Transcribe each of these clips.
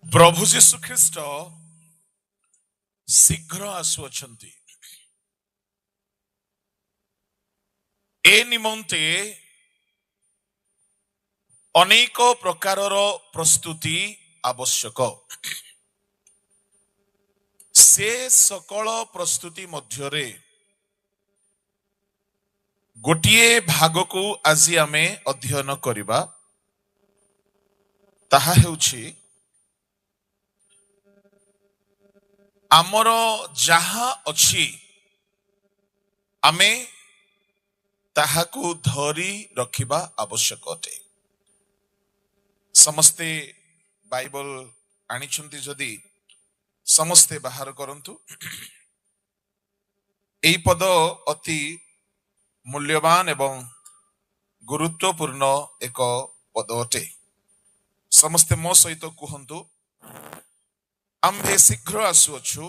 प्रभु जीशु ख्रीष्ट शीघ्र आसुअछंती ए निमंते अनेक प्रकारर प्रस्तुति आवश्यक। से सकल प्रस्तुति मध्यरे गोटिए भाग को आज आमे अध्ययन करिबा, ताहा हेउछि आमर जहा अछि आमे ताहाकू धरी रखिबा आवश्यक अटे। समस्ते बाइबल आनिछंती जदि समस्ते बाहर करंतु। एई पद अति मूल्यवान एवं गुरुत्वपूर्ण एक पद अटे। समस्ते मो सहित कहंतु, आम्भे शीघ्र आसुअछु,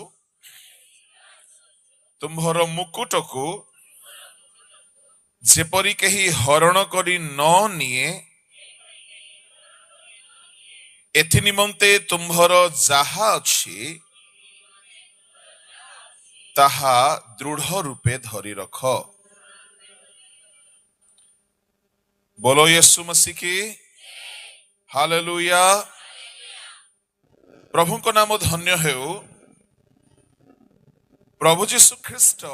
तुम्भर मुकुट को जेपरी केही हरण करी न निये, एथि निमंते तुम्भर जाहा अछि ताहा दृढ़ रूपे धरी रख। बोलो यीशु मसीह की हालेलुया। प्रभु को नाम धन्य हेउ। प्रभु जीशु ख्रीष्ट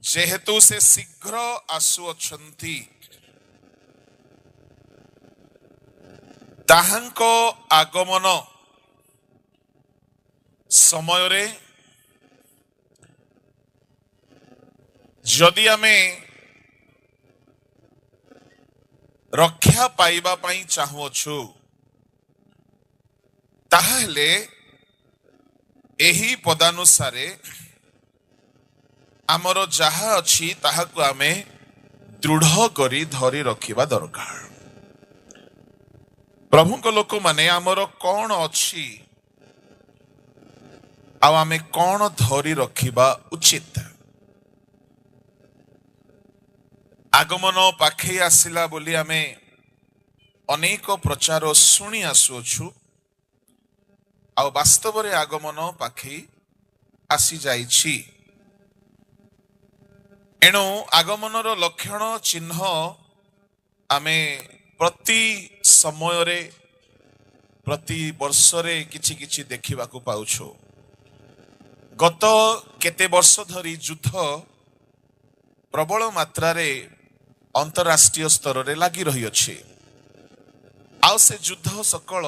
जेहेतु से शीघ्र आसुअछंती, ताहांको आगमन समय रे जदि आमे रक्षा पाइबा पई चाहुअछु, ताहाले एही पदानुसारे आमर जहा अछि ताहाकू आमे दृढ़ करी धरी रखिबा दरकार। प्रभु को लोक माने आमर कौन अछि आ आमे कौन धरी रखिबा उचित। आगमन पाखे आसिला बोली आमे अनेक प्रचार शुणी आसुअछु, आ वास्तव रे आगमन पाखे आसी जाइछि। एणु आगमनर लक्षण चिन्ह आमे प्रति समय रे प्रति वर्ष रे किछि किछि देखिबा को पाउछु। गत केते वर्ष धरी युद्ध प्रबल मात्रा रे अंतरराष्ट्रीय स्तर रे लागि रही अछि। आउ से युद्ध सकल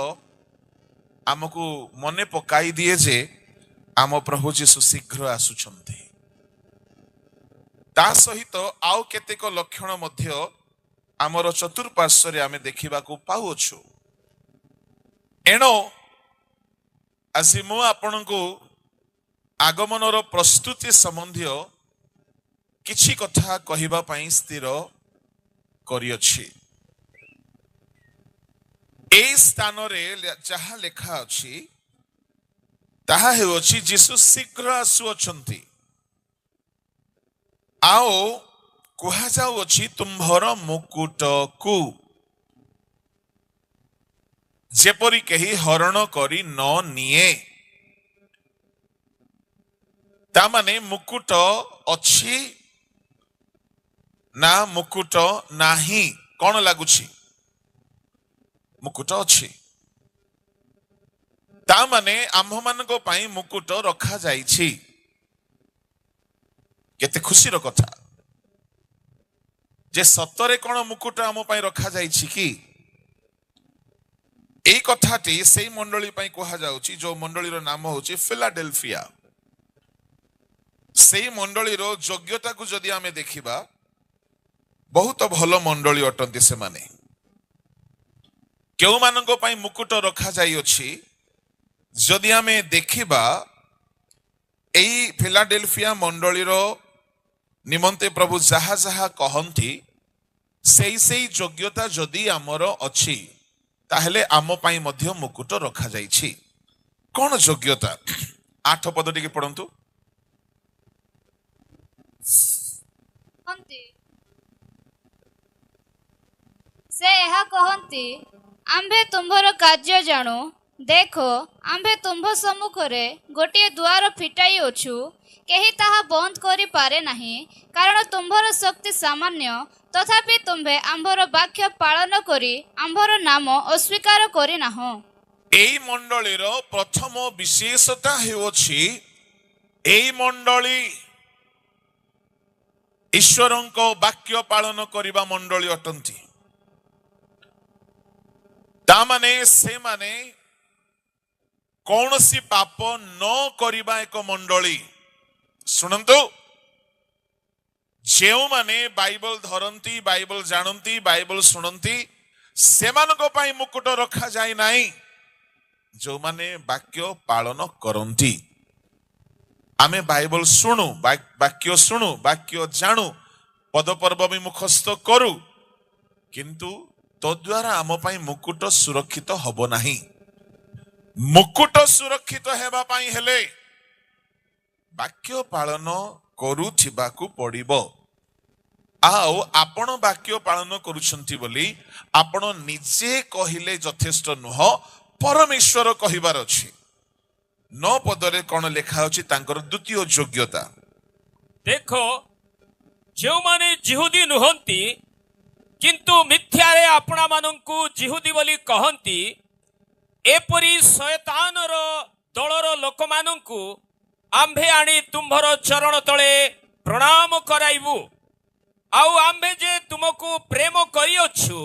आमको मने पकाई दिए जे आम प्रभु जीशु शीघ्र आसुछंती। ता सहित आउ केतेक लक्षण मध्य आमर चतुर्पार्श्व रे आमे देखिबा को पाउछु। एणो आसी मु आपनको आगमनर प्रस्तुति संबंधी किछि कथा कहिबा पई स्थिर करियछि। ए स्थान रे जहा लेखा अछि ताहा हेउछि जीसु शीघ्र आसुअछंती। आओ कुहा जाउछि तुम्भर मुकुट को जेपरी केही हरण करी न निये। ता माने मुकुट अछि ना मुकुट नाही, कौन लागुछि? मुकुट अछि। ता माने आम्भ मानको पई मुकुट रखा जाइछि। केते खुशीर कथा जे सतरे कौन मुकुट आम पई रखा जाइछि कि? एई कथाटी सेई मंडली पई कहा जाउछि जो मंडलीर नाम होछि फिलाडेल्फिया। सेई मंडलीर योग्यता को जदि आमे देखिबा, बहुत भल मंडली अटंती से माने। केउ मानको पई मुकुट रखा जाई अछि जदि आमे देखिबा, एई फिलाडेल्फिया मंडलीर निमंते प्रभु जहा जहा कहंती सेई योग्यता जदि आमर अछि ताहेले आम पई मध्य मुकुट रखा जाइछि। कौन योग्यता? 8 पद टिके पढंतु। से यह कहंती आम्भे तुम्भर कार्य जाणु देख आम्भे तुम्भ सम्मुखरे गोटे द्वार फिटाई अछु केही ताहा बंद करि पारे नाही कारण तुम्भर शक्ति सामान्य तथापि तुम्भे आम्भर वाक्य पालन करी आम्भर नाम अस्वीकार करि नाहो। एई मंडलीर प्रथम विशेषता हेउछि एई मंडली ईश्वरंको वाक्य पालन करिबा मंडली अटंती। तामाने से माने कौनसी पाप न करिबा एक मंडली। सुनंतु जेउ माने बाइबल धरंती बाइबल जानंती बाइबल सुनंती सेमानको पई मुकुट रखा जाय नाही जो माने वाक्य पालन करंती। आमे बाइबल सुनु वाक्य जानू पद पर्व भी मुखस्थ करू किंतु तो द्वारा आम पाई मुकुट सुरक्षित हब नाही। मुकुट सुरक्षित हेबा पाई हेले वाक्य पालन करूथिबाकू पड़िबो। आओ आपण वाक्य पालन करूछंती बोली आपण निजे कहिले यथेष्ट नुह परमेश्वर कहिबार अछि। 9 पदरे कोन लेखा अछि तांकर द्वितीय योग्यता देखो जो माने जिहुदी नुहंती किंतु मिथ्यारे आपणा मानंकु जिहुदी बोली कहंती एपरी शयतानर दलर लोक मानंकु आंभे आनी तुम्भर चरण तळे प्रणाम कराइबु आउ आंभे जे तुमको प्रेम करिअछु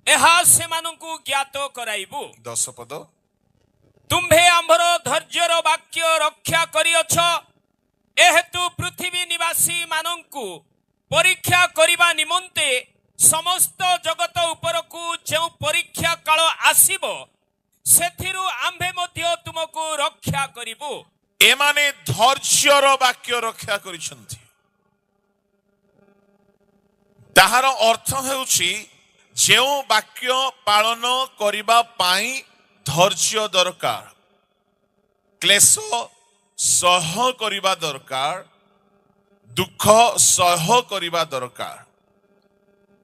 एहा से मानंकु ज्ञात कराइबु। 10 पद तुम्भे आंभर धैर्यर वाक्य रक्षा करिअछ एहेतु पृथ्वी निवासी मानंकु परीक्षा करिबा निमंते समस्त जगत उपरकु जो परीक्षा काल आसीबो सेथिरु आंभे मध्य तुमको रक्षा करिबु। एमाने धैर्यर वाक्य रक्षा करिसंती। ताहार अर्थ हेउछि जेउ वाक्य पालन करिबा पाई धैर्य दरकार क्लेश सह करिबा दरकार दुख सह करिबा दरकार।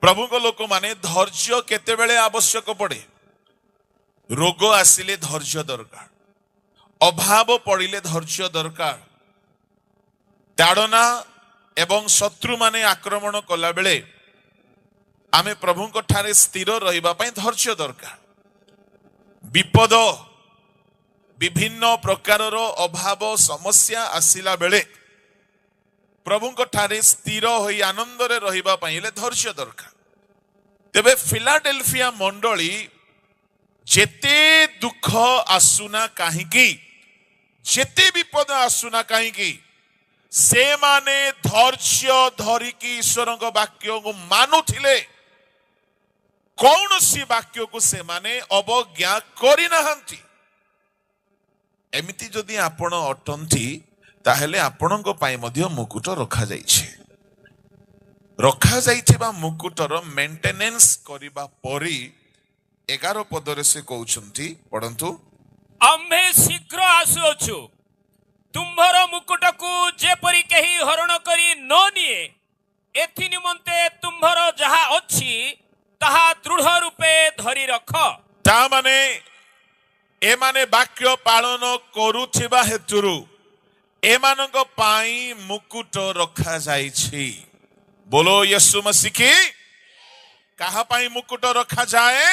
प्रभु को लोक माने धैर्य केतेबेले आवश्यक पड़े। रोग आसिले धैर्य दरकार अभाव पड़िले धैर्य दरकार ताड़ना एवं शत्रु माने आक्रमण कला बेले आमे प्रभु को ठारे स्थिर रहिबा पई धैर्य दरकार। विपद विभिन्न प्रकारर अभाव समस्या आसिला बेले प्रभु को ठारे स्थिर होई आनंद रे रहिबा पई हेले धैर्य दरकार। तेबे फिलाडेल्फिया मंडली जेते दुख आसुना काहीकि जेते विपद आसुना काहीकि से माने धैर्य धरिकी ईश्वर वाक्य को मानुथिले कौनसी वाक्य को से माने अवज्ञा करि नाहंती। एमिति जदि आपण अटंती ताहेले आपणको पाई मध्य मुकुट रखा जाइछे। रखा जाइथिबा मुकुटर मेंटेनेंस करिबा परी 11 पदरे से कहउछंती पढंतु आम्भे शीघ्र आसुअछु तुम्भर मुकुटकु जेपरि केही हरण करी न निए एथि निमंते तुम्भर जहा अछि ताहा दृढ़ रूपे धरि रख। ता माने ए माने वाक्य पालन करूथिबा हेतुरु एमानक पाई मुकुट रखा जाइछि। बोलो यीशु मसीह की। कहा पाई मुकुट रखा जाए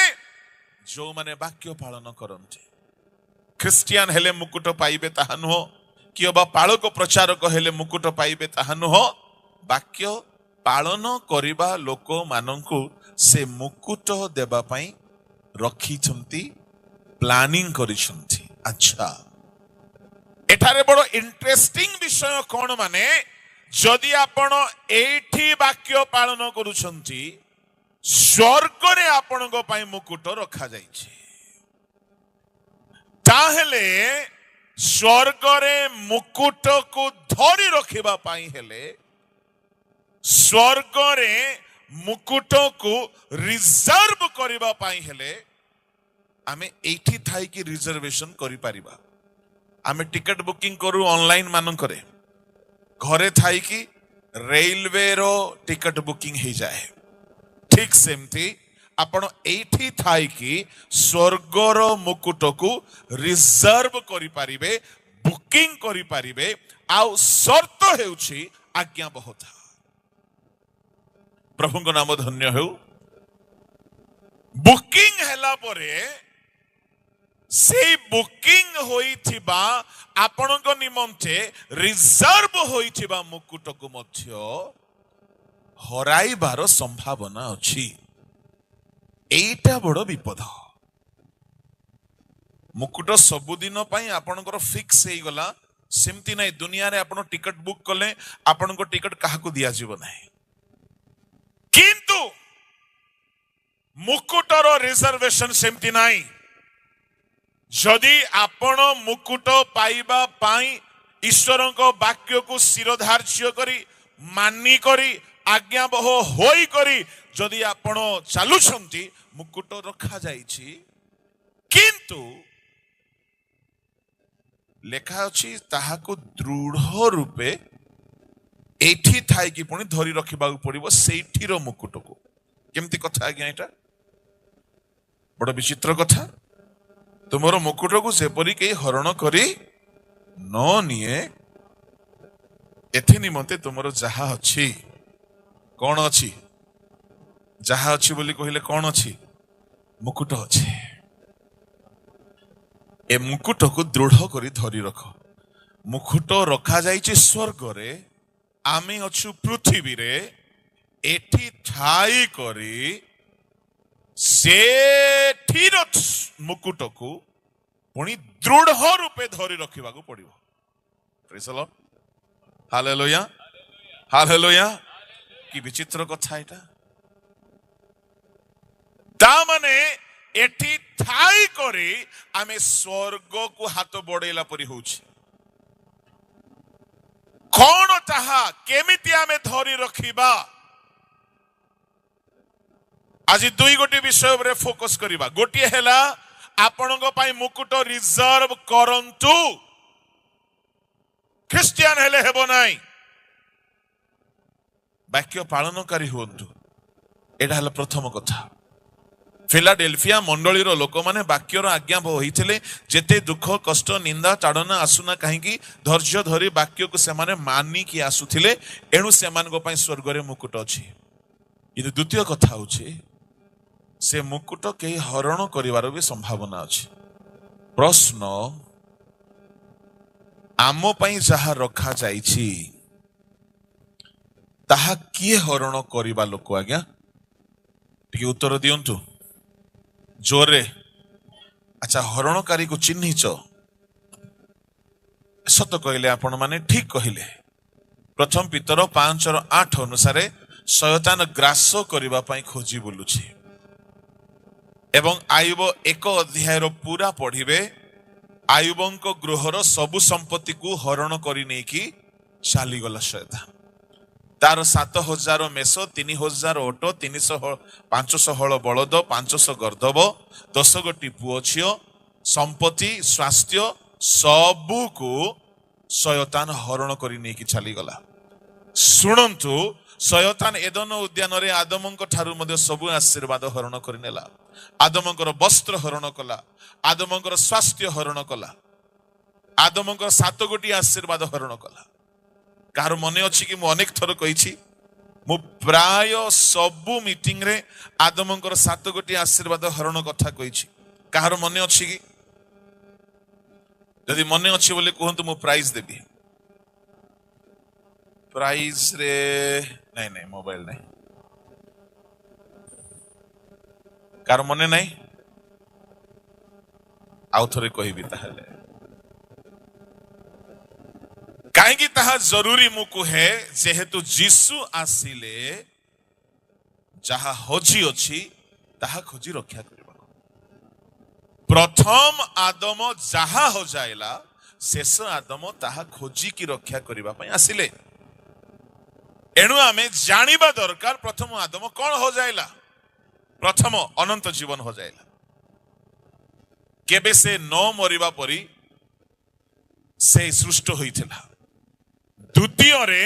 जो माने वाक्य पालन करंती। ख्रिस्टियन हेले मुकुट पाइबे ताहा नुह कियो बा पाळक प्रचारक हेले मुकुट पाइबे ताहा नुह वाक्य पालन करिबा लोक मानंकु से मुकुट देबा पाई रखिछंती प्लानिंग करिछंती। अच्छा एठारे बड़ इंटरेस्टिंग विषय कौन माने जदि आपण एठी वाक्य पालन करूछंती स्वर्ग रे आपणको पाई मुकुट रखा जाइछे। ताहेले स्वर्ग रे मुकुट को धरि रखिबा पाई हेले स्वर्ग रे मुकुट को रिजर्व करिबा पाई हेले आमे एठी थाई की रिजर्वेशन करि परिबा। आमे टिकट बुकिंग करू ऑनलाइन मान करे घरे थाई की रेलवे रो टिकट बुकिंग हो जाए। ठीक सेमती आपण एठी थाई कि स्वर्गर मुकुट को रिजर्व करि पारिबे, बुकिंग करि पारिबे। आउ शर्त हेउछि आज्ञाबहता। प्रभु को नाम धन्य हो। बुकिंग हैला परे से बुकिंग होइथिबा आपणक निमंते रिजर्व होइथिबा मुकुट को मध्य हराइबार संभावना अछि। एइटा बड़ विपद। मुकुट सबुदिन पई आपणकर फिक्स हेई गला सेमती नहीं। दुनिया रे आपण टिकट बुक कले आपणको टिकट काहाकू दिया जीव नहीं, किंतु मुकुटर रिजर्वेशन सेमती नहीं। जदि आपण मुकुट पाइबा पाई ईश्वर को वाक्य को शिरोधार्य करी मानी करी आज्ञाबह होई करी जदि आपण चालुछंती मुकुट रखा जाइछि। किंतु लेखा अछि ताहाको दृढ़ रूपे एठी थाई कि पुणी धरी रखिबा पड़िबो सेठीर मुकुट को। केमती कथा आज्ञा एटा बड़ विचित्र कथा। तुमर मुकुट को सेपरी के हरण करी न निए एथि निमंते तुमर जहा अछि कौन अछि, जहा अछि बोली कहिले कौन अछि, मुकुट अछि। ए मुकुट को दृढ़ करी धरी रख। मुकुट रखा जाइछि स्वर्ग रे, आमे अछु पृथ्वी रे। एठी ठाई करी सेठीर मुकुट को पुणी दृढ़ रूपे धरी रखिबा को पड़िबो। Praise the lord, hallelujah hallelujah. कि विचित्र कथा एटा। ता माने एठी ठाई करी आमे स्वर्ग को हाथ बड़ेला परि होछि। कौन ताहा केमिति आमे धरी रखिबा। आज दुई गोटी विषय उपरे फोकस करिबा। गोटी हैला आपणको पाई मुकुट रिजर्व करंतु, ख्रिस्टियन हेले हेबो नाही, वाक्य पालनकारी हुंतु। एटा हला प्रथम कथा। फिलाडेल्फिया मंडलीर लोक माने वाक्यर आज्ञा होइथिले जेते दुख कष्ट निंदा ताड़ना आसुना कहीं धैर्य धरी वाक्य को सेमाने मानी कि आसुथिले। एणु सेमान को पाई स्वर्ग रे मुकुट अछि। किंतु द्वितीय कथा होछि से मुकुट के हरण करिवार भी संभावना अछि। प्रश्न आम पाई जहा रखा जाइछि ताहा किए हरण करिबा लोक आज्ञा टिके उत्तर दियंतु जोरे। अच्छा हरणकारी को चिन्हिच सत कहले आपण माने ठीक कहले। प्रथम पितर 5:8 अनुसार शयतान ग्रास करिबा पाई खोजी बुलुछि एवं आयुब 1 अध्याय पूरा पढ़िबे। आयुबंक गृहर सबु संपत्ति को हरण करि नै कि चाली गला शयतान। तार 7,000 मेष, 3,000 ओट, 500 हल बलद, 500 गर्दब, 10 गोटी पुओ झियो, संपत्ति स्वास्थ्य सबू को शयतान हरण करि नै कि चाली गला। सुनंतु शयतान एदन उद्यान रे आदमंक ठारु मध्ये सबु आशीर्वाद हरण करि नेला। आदमंकर वस्त्र हरण कला, आदमंकर स्वास्थ्य हरण कला, आदमंकर 7 गोटी आशीर्वाद हरण कला। कार मने अछि कि मु अनेक थर कहिछि मु प्राय सबु मीटिंग रे आदमंकर 7 गोटी आशीर्वाद हरण कथा कहिछि। कार मने अछि कि यदि मने अछि बोले कहंतु मु प्राइज देबी। प्राइज रे नहीं नहीं मोबाइल नहीं। कार मने नहीं आउ थरे कहिबी ताहले कहीं ताहा जरूरी मुकु है जेहेतु जीसु आसिले जहा हजी अछि ताहा खोजी रक्षा करबा। प्रथम आदम जहा हो जाएला शेष आदम ताहा खोजी की रक्षा करबा पई आसिले। एणु आमे जानिबा दरकार प्रथम आदम कौन हो जाएला। प्रथम अनंत जीवन हो जाएला। केबे से न मरिबा परी से सृष्ट होइथिला। द्वितीय रे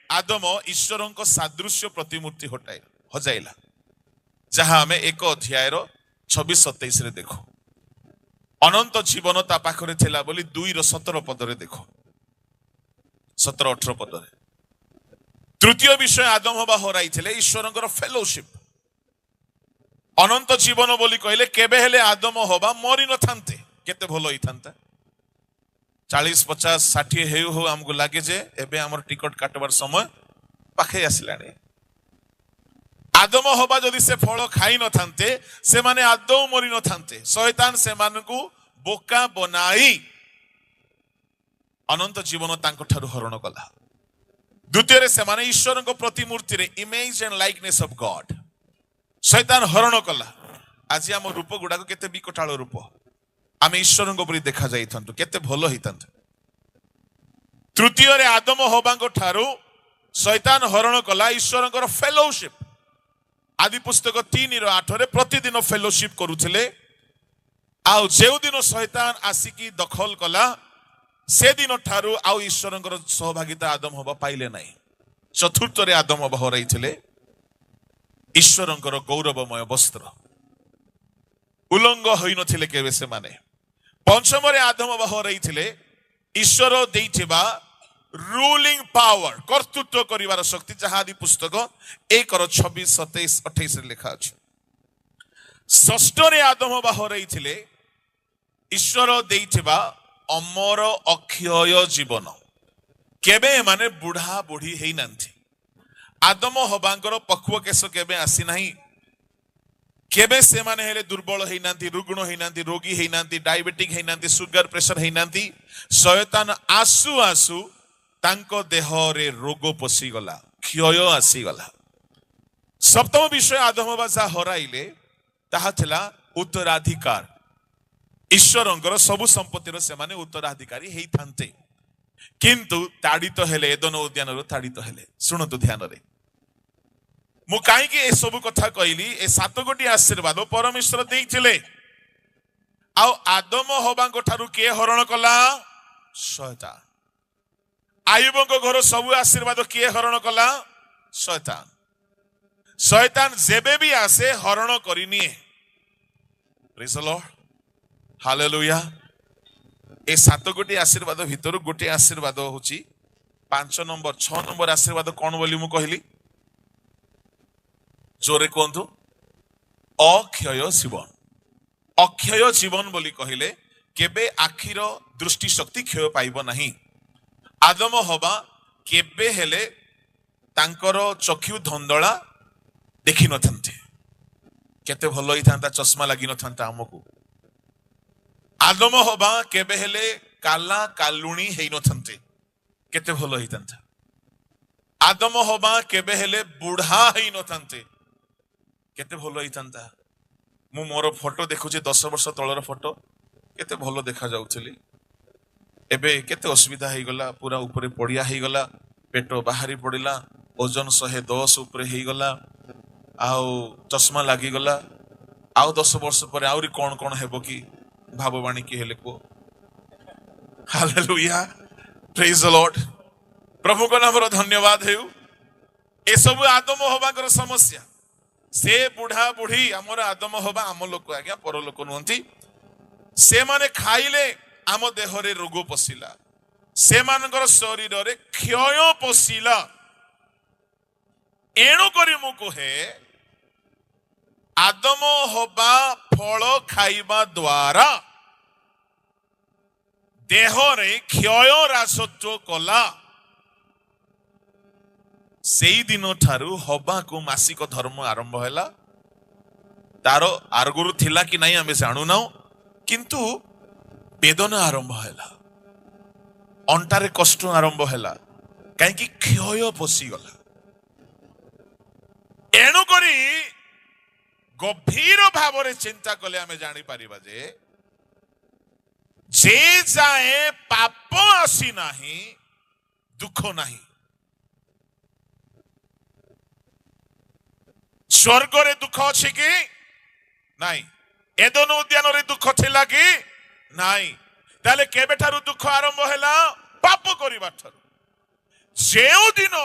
आदम ईश्वर सादृश्य प्रतिमूर्ति हो जाइला। जहां आम 1 अध्याय 26-27 रे देखो अनंत जीवन ता पाखरे थिला बोली 2-17 पदरे देखो 17-18 पदरे तृतीय विषय आदम हवा हराई ईश्वर फेलोशिप अनंत जीवन बोली कहले केबे हेले आदम हवा मरी न थांते केते भलो ही थांता 40-50-60 हेउ हो हमको लागे जे एबे हमर टिकट काटबार समय पाखे आसिलाने आदम हवा जदि से फल खाई न थांते से माने आदौ मरी न थांते शैतान से मानकु बोका बनाई अनंत जीवन तांको ठारु हरण कला द्वितीय रे से माने ईश्वर को प्रतिमूर्ति रे image and likeness of God शैतान हरण कला आज आम रूप गुडा केते विकटाल रूप आम ईश्वर को देखा जाई थांतु केते भलो ही थांतु तृतीय रे आदम हवा को ठारु शैतान हरण कला ईश्वर को फेलोशिप आदि पुस्तक 3:8 रे प्रतिदिन फेलोशिप करुथिले आउ जेउ दिन शैतान आसिकी दखल कला से दिन ठारु आउ ईश्वर सहभागिता आदम हवा पाइले नहीं चतुर्थ रे आदम हवा हराइथिले ईश्वर गौरवमय वस्त्र उलंग होई नथिले केबे से माने पंचम रे आदम हवा हराइथिले ईश्वर देइथिबा रूलिंग पावर कर्तृत्व करिवार शक्ति जहां आदि पुस्तक 1:26-27-28 रे लिखा अछि षष्ठ रे आदम हवा हराइथिले ईश्वर देइथिबा अमर अक्षय जीवन केबे माने बुढ़ा बुढ़ी हेई नांथि आदम हवांकर पक्व केस केबे आसी नाही केबे से माने हेले दुर्बल हेई नांथि रुग्ण हेई नांथि रोगी हेई नांथि डायबिटिक हेई नांथि सुगर प्रेशर हेई नांथि शयतान आसु आसु तांको देह रे रोग पसी गला क्षय आसी गला सप्तम विषय आदम हवा जा हराइले ताहा थिला उत्तराधिकार ईश्वरंकर सबु संपत्तिर से माने उत्तराधिकारी हेई थांते किंतु ताड़ित हेले एदन उद्यान रो ताड़ित हेले सुनतु ध्यान रे मु काई कि ए सब कथा कहली ए 7 गोटी आशीर्वाद परमेश्वर देइथिले आ आदम हवांको ठारु के हरण कला शैतान आयुबंको घर सब आशीर्वाद किए हरण कला शैतान शैतान जेबे भी आसे हरण करिनिए प्रेज द लॉर्ड हालेलुया ए 7 गोटी आशीर्वाद भितर गोटे आशीर्वाद होची 5 नंबर 6 नंबर आशीर्वाद कौन बोली मु कहली जोरे कहतु अक्षय जीवन अक्षय जीवन बोली कहले केबे आखिर दृष्टि शक्ति क्षय पाइब नहीं आदम हवा केबे हेले तांकर चक्षु धंदला देखि न थांते केते भलो ही थांता चश्मा लगी न थांता हमकु आदम हवा केबे हेले काला कालुणी हेई न थांते केते भलो ही थांता आदम हवा केबे हेले बुढ़ा हेई न थांते केते भलो ही थांता मु मोर फोटो देखुचे 10 वर्ष तळर फोटो केते भलो देखा जाउथली एबे केते असुविधा हेई गला पूरा ऊपर पड़िया हेई गला पेट बाहरी पड़िला ओजन 110 ऊपर हेई गला आउ चश्मा लागी गला आउ 10 वर्ष पर आउरी कोन कोन हेबो की भाववाणी की हेले को हालेलुया प्रेज द लॉर्ड प्रभु को नाम रो धन्यवाद हेउ ए सब आदम हवाकर समस्या से बुढ़ा बुढ़ी हमर आदम हवा आम लोक आज्ञा पर लोक नुहंती से माने खाइले आम देह रे रोग पशिला से मानकर शरीर रे क्षय पशिला एणु करी मु कहे आदम हवा फल खाइबा द्वारा देह रे क्षय राजत्व कला सेई दिन ठारू हवा को मासिक धर्म आरंभ हैला तारो आरगुरु थिला कि नहीं आमे जानु ना किंतु वेदना आरंभ हैला अंटारे कष्ट आरंभ हैला कहीं कि क्षय पसी गला एणु करी गभीर भाव रे चिंता कले आमे जानी पारिबा जे जाए पाप आसी नाही दुख नाही स्वर्ग रे दुख अछि कि नाही एदन उद्यान रे दुख थिला कि नाही ताले केबे ठारू दुख आरंभ हैला पाप करिबा ठारू जेउ दिन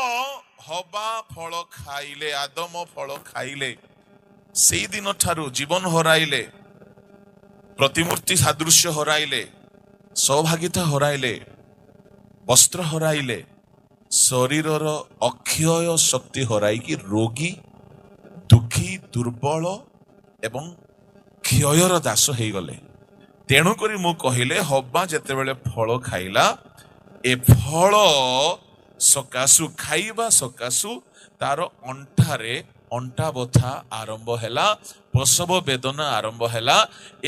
हवा फल खाइले आदम फल खाइले ସେଇ ଦିନ ଠାରୁ ଜୀବନ ହରାଇଲେ, ପ୍ରତିମୂର୍ତ୍ତି ସାଦୃଶ୍ୟ ହରାଇଲେ, ସୌଭାଗ୍ୟତା ହରାଇଲେ, ବସ୍ତ୍ର ହରାଇଲେ, ଶରୀରର ଅକ୍ଷୟ ଶକ୍ତି ହରାଇକି ରୋଗୀ, ଦୁଃଖୀ, ଦୁର୍ବଳ ଏବଂ କ୍ଷୟର ଦାସ ହେଇଗଲେ। ତେଣୁକରି ମୁଁ କହିଲେ ହବା ଯେତେବେଳେ ଫଳ ଖାଇଲା, ଏ ଫଳ ସକାଶୁ, ଖାଇବା ସକାଶୁ ତାର ଅଣ୍ଟାରେ ଅଣ୍ଟା ବଥା ଆରମ୍ଭ ହେଲା, ପ୍ରସବ ବେଦନା ଆରମ୍ଭ ହେଲା।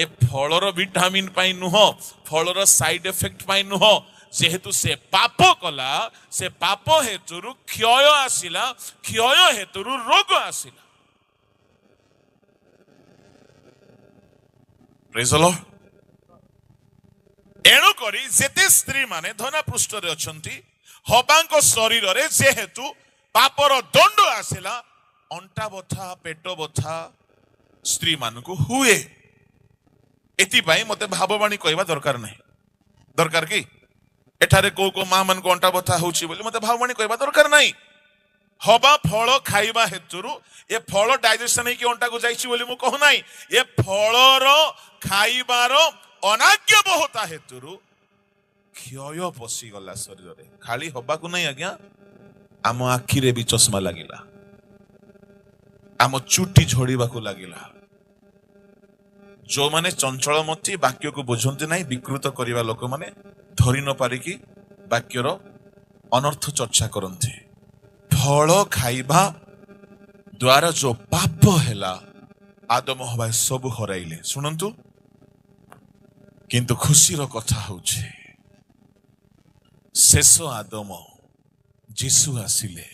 ଏ ଫଳର ଭିଟାମିନ ପାଇଁ ନୁହଁ, ଫଳର ସାଇଡ ଏଫେକ୍ଟ ପାଇଁ ନୁହଁ, ଯେହେତୁ ସେ ପାପ କଲା, ସେ ପାପ ହେତୁରୁ କ୍ଷୟ ଆସିଲା, କ୍ଷୟ ହେତୁରୁ ରୋଗ ଆସିଲା। ପ୍ରେଜ୍ ଦ ଲର୍ଡ। ଏଣୁ କରି ଯେତେ ସ୍ତ୍ରୀ ମାନେ ଧନା ପୃଷ୍ଠରେ ଅଛନ୍ତି, ହବାଙ୍କ ଶରୀରରେ ଯେହେତୁ ପାପର ଦଣ୍ଡ ଆସିଲା, ଅଣ୍ଟା ବଥା, ପେଟ ବଥା ସ୍ତ୍ରୀ ମାନଙ୍କୁ ହୁଏ। ଏଥିପାଇଁ ମତେ ଭାବବାଣୀ କହିବା ଦରକାର ନାହିଁ। ଦରକାର କି ଏଠାରେ କୋଉ କୋଉ ମା ମାନଙ୍କୁ ଅଣ୍ଟା ବଥା ହଉଛି ବୋଲି ମତେ ଭାବବାଣୀ କହିବା ଦରକାର ନାହିଁ। ହବା ଫଳ ଖାଇବା ହେତୁରୁ, ଏ ଫଳ ଡାଇଜେସନ ହେଇକି ଅଣ୍ଟାକୁ ଯାଇଛି ବୋଲି ମୁଁ କହୁନାହିଁ, ଏ ଫଳର ଖାଇବାର ଅନାଜ୍ଞାବହତା ହେତୁରୁ କ୍ଷୟ ପଶିଗଲା ଶରୀରରେ। ଖାଲି ହବାକୁ ନାହିଁ ଆଜ୍ଞା, ଆମ ଆଖିରେ ବି ଚଷମା ଲାଗିଲା, ଆମ ଚୁଟି ଝଡ଼ିବାକୁ ଲାଗିଲା। ଯୋଉମାନେ ଚଞ୍ଚଳମତି, ବାକ୍ୟକୁ ବୁଝନ୍ତି ନାହିଁ, ବିକୃତ କରିବା ଲୋକମାନେ ଧରି ନ ପାରିକି ବାକ୍ୟର ଅନର୍ଥ ଚର୍ଚ୍ଚା କରନ୍ତି। ଫଳ ଖାଇବା ଦ୍ୱାରା ଯୋଉ ପାପ ହେଲା, ଆଦମ ହବା ସବୁ ହରାଇଲେ। ଶୁଣନ୍ତୁ, କିନ୍ତୁ ଖୁସିର କଥା ହଉଛି ଶେଷ ଆଦମ ଯୀଶୁ ଆସିଲେ।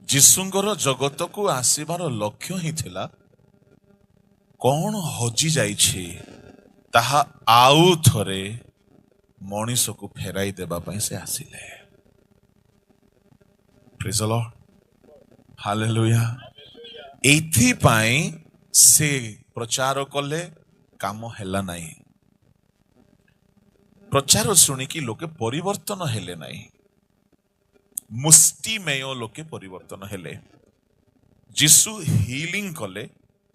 ଯୀଶୁଙ୍କର ଜଗତକୁ ଆସିବାର ଲକ୍ଷ୍ୟ ହିଁ ଥିଲା କଣ ହଜି ଯାଇଛି ତାହା ଆଉ ଥରେ ମଣିଷକୁ ଫେରାଇ ଦେବା ପାଇଁ ସେ ଆସିଲେ। ପ୍ରେଜ୍ ଦ ଲର୍ଡ, ହାଲେଲୁୟା। ଏଇଥିପାଇଁ ସେ ପ୍ରଚାର କଲେ, କାମ ହେଲା ନାହିଁ। ପ୍ରଚାର ଶୁଣିକି ଲୋକେ ପରିବର୍ତ୍ତନ ହେଲେ ନାହିଁ, ମୁଷ୍ଟିମେୟ ଲୋକେ ପରିବର୍ତ୍ତନ ହେଲେ। ଯୀଶୁ ହିଲିଂ କଲେ,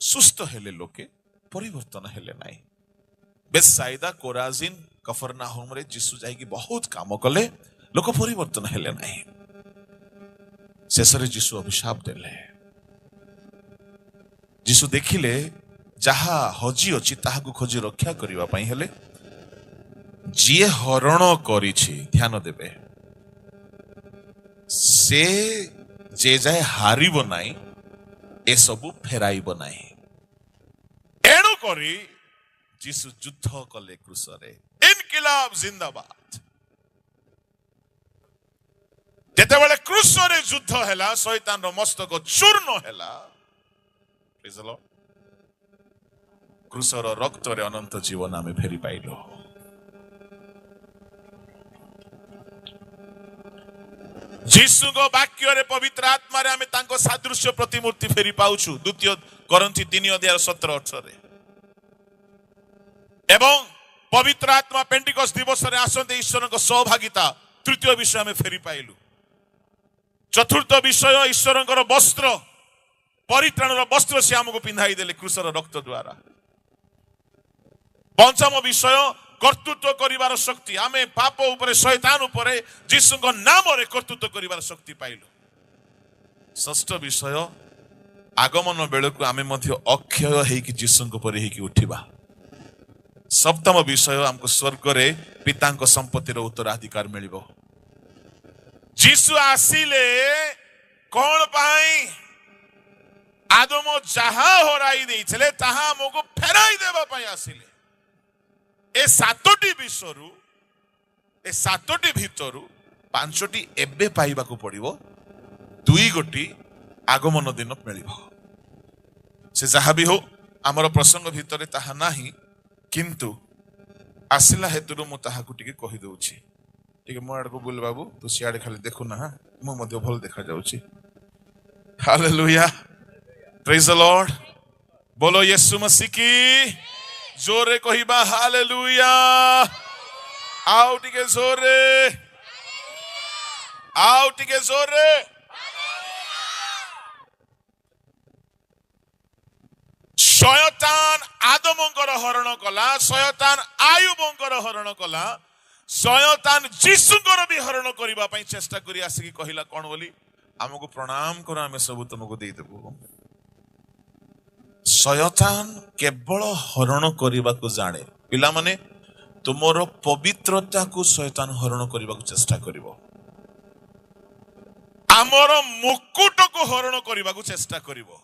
ସୁସ୍ଥ ହେଲେ, ଲୋକେ ପରିବର୍ତ୍ତନ ହେଲେ ନାହିଁ। ବେଥସାଇଦା, କୋରାଜିନ, କଫରନାହୁମରେ ଯୀଶୁ ଯାଇକି ବହୁତ କାମ କଲେ, ଲୋକ ପରିବର୍ତ୍ତନ ହେଲେ ନାହିଁ। ଶେଷରେ ଯୀଶୁ ଅଭିଶାପ ଦେଲେ। ଯୀଶୁ ଦେଖିଲେ ଯାହା ହଜି ଅଛି ତାହାକୁ ଖୋଜି ରକ୍ଷା କରିବା ପାଇଁ ହେଲେ ଯିଏ ହରଣ କରିଛି, ଧ୍ୟାନ ଦେବେ, ସେ ଯେ ଯାଏ ହାରିବ ନାହିଁ, ଏସବୁ ଫେରାଇବ ନାହିଁ। ଏଣୁ କରି ଯୀଶୁ ଯୁଦ୍ଧ କଲେ କ୍ରୁଶରେ। ଇନକିଲାବ ଜିନ୍ଦାବାଦ। ଯେତେବେଳେ କ୍ରୁଶରେ ଯୁଦ୍ଧ ହେଲା, ଶୈତାନର ମସ୍ତକ ଚୂର୍ଣ୍ଣ ହେଲା। ପ୍ରେଜ୍ ଦ ଲର୍ଡ। କ୍ରୁଶର ରକ୍ତରେ ଅନନ୍ତ ଜୀବନ ଆମେ ଫେରି ପାଇଲୁ। ଯୀଶୁଙ୍କ ବାକ୍ୟରେ, ପବିତ୍ର ଆତ୍ମାରେ ଆମେ ତାଙ୍କ ସାଦୃଶ୍ୟ ପ୍ରତିମୂର୍ତ୍ତି ଫେରି ପାଉଛୁ। 2 କରନ୍ଥୀ 3:17-18। ଏବଂ ପବିତ୍ର ଆତ୍ମା ପେଣ୍ଟିକସ୍ ଦିବସରେ ଆସନ୍ତି ଈଶ୍ୱରଙ୍କ ସୌଭାଗିତା। ତୃତୀୟ ବିଷୟ ଆମେ ଫେରି ପାଇଲୁ। ଚତୁର୍ଥ ବିଷୟ, ଈଶ୍ୱରଙ୍କର ବସ୍ତ୍ର, ପରିତ୍ରାଣର ବସ୍ତ୍ର ସେ ଆମକୁ ପିନ୍ଧାଇ ଦେଲେ କ୍ରୁଶର ରକ୍ତ ଦ୍ୱାରା। ପଞ୍ଚମ ବିଷୟ, କର୍ତ୍ତୃତ୍ୱ କରିବାର ଶକ୍ତି। ଆମେ ପାପ ଉପରେ, ଶୈତାନ ଉପରେ ଯୀଶୁଙ୍କ ନାମରେ କର୍ତ୍ତୃତ୍ୱ କରିବାର ଶକ୍ତି ପାଇଲୁ। ଷଷ୍ଠ ବିଷୟ, ଆଗମନ ବେଳକୁ ଆମେ ମଧ୍ୟ ଅକ୍ଷୟ ହେଇକି ଯୀଶୁଙ୍କ ପରି ହେଇକି ଉଠିବା। ସପ୍ତମ ବିଷୟ, ଆମକୁ ସ୍ୱର୍ଗରେ ପିତାଙ୍କ ସମ୍ପତ୍ତିର ଉତ୍ତରାଧିକାର ମିଳିବ। ଯୀଶୁ ଆସିଲେ କଣ ପାଇଁ? ଆଦମ ଯାହା ହରାଇ ଦେଇଥିଲେ ତାହା ଆମକୁ ଫେରାଇ ଦେବା ପାଇଁ ଆସିଲେ। ଏ 7ଟି ବିଷୟରୁ, ଏ 7ଟି ଭିତରୁ 5ଟି ଏବେ ପାଇବାକୁ ପଡିବ, 2 ଗୋଟି ଆଗମନ ଦିନ ମିଳିବ। ସେ ଯାହା ବି ହଉ, ଆମର ପ୍ରସଙ୍ଗ ଭିତରେ ତାହା ନାହିଁ, କିନ୍ତୁ ଆସିଲା ହେତୁରୁ ମୁଁ ତାହାକୁ ଟିକେ କହିଦଉଛି। ଟିକେ ମୋ ଆଡକୁ ବୁଲ ବାବୁ, ତୁ ସିଆଡେ ଖାଲି ଦେଖୁନା, ମୁଁ ମଧ୍ୟ ଭଲ ଦେଖାଯାଉଛି। ହାଲେଲୁୟା, ପ୍ରେଜ୍ ଦ ଲର୍ଡ। ବୋଲୋ ୟୀଶୁ ମसीह की। ଜୋରେ କହିବା ହାଲେଲୁୟା। ଆଉ ଟିକେ ଜୋରେ, ଆଉ ଟିକେ ଜୋରେ। शयतान आदमଙ୍କର हरण कला, शयतान आयुबଙ୍କର हरण कला, शयतान जीशुଙ୍କର भी हरण करबा पई चेष्टा करी आसी कहिला कोन बोली हमको प्रणाम कर आमे सब तुमको दे देबो। शयतान केवल हरण करबा को जाने पिला माने तुमरो पवित्रता को शयतान हरण करबा को चेष्टा करिवो, आमर मुकुट को हरण करबा को चेष्टा करिवो।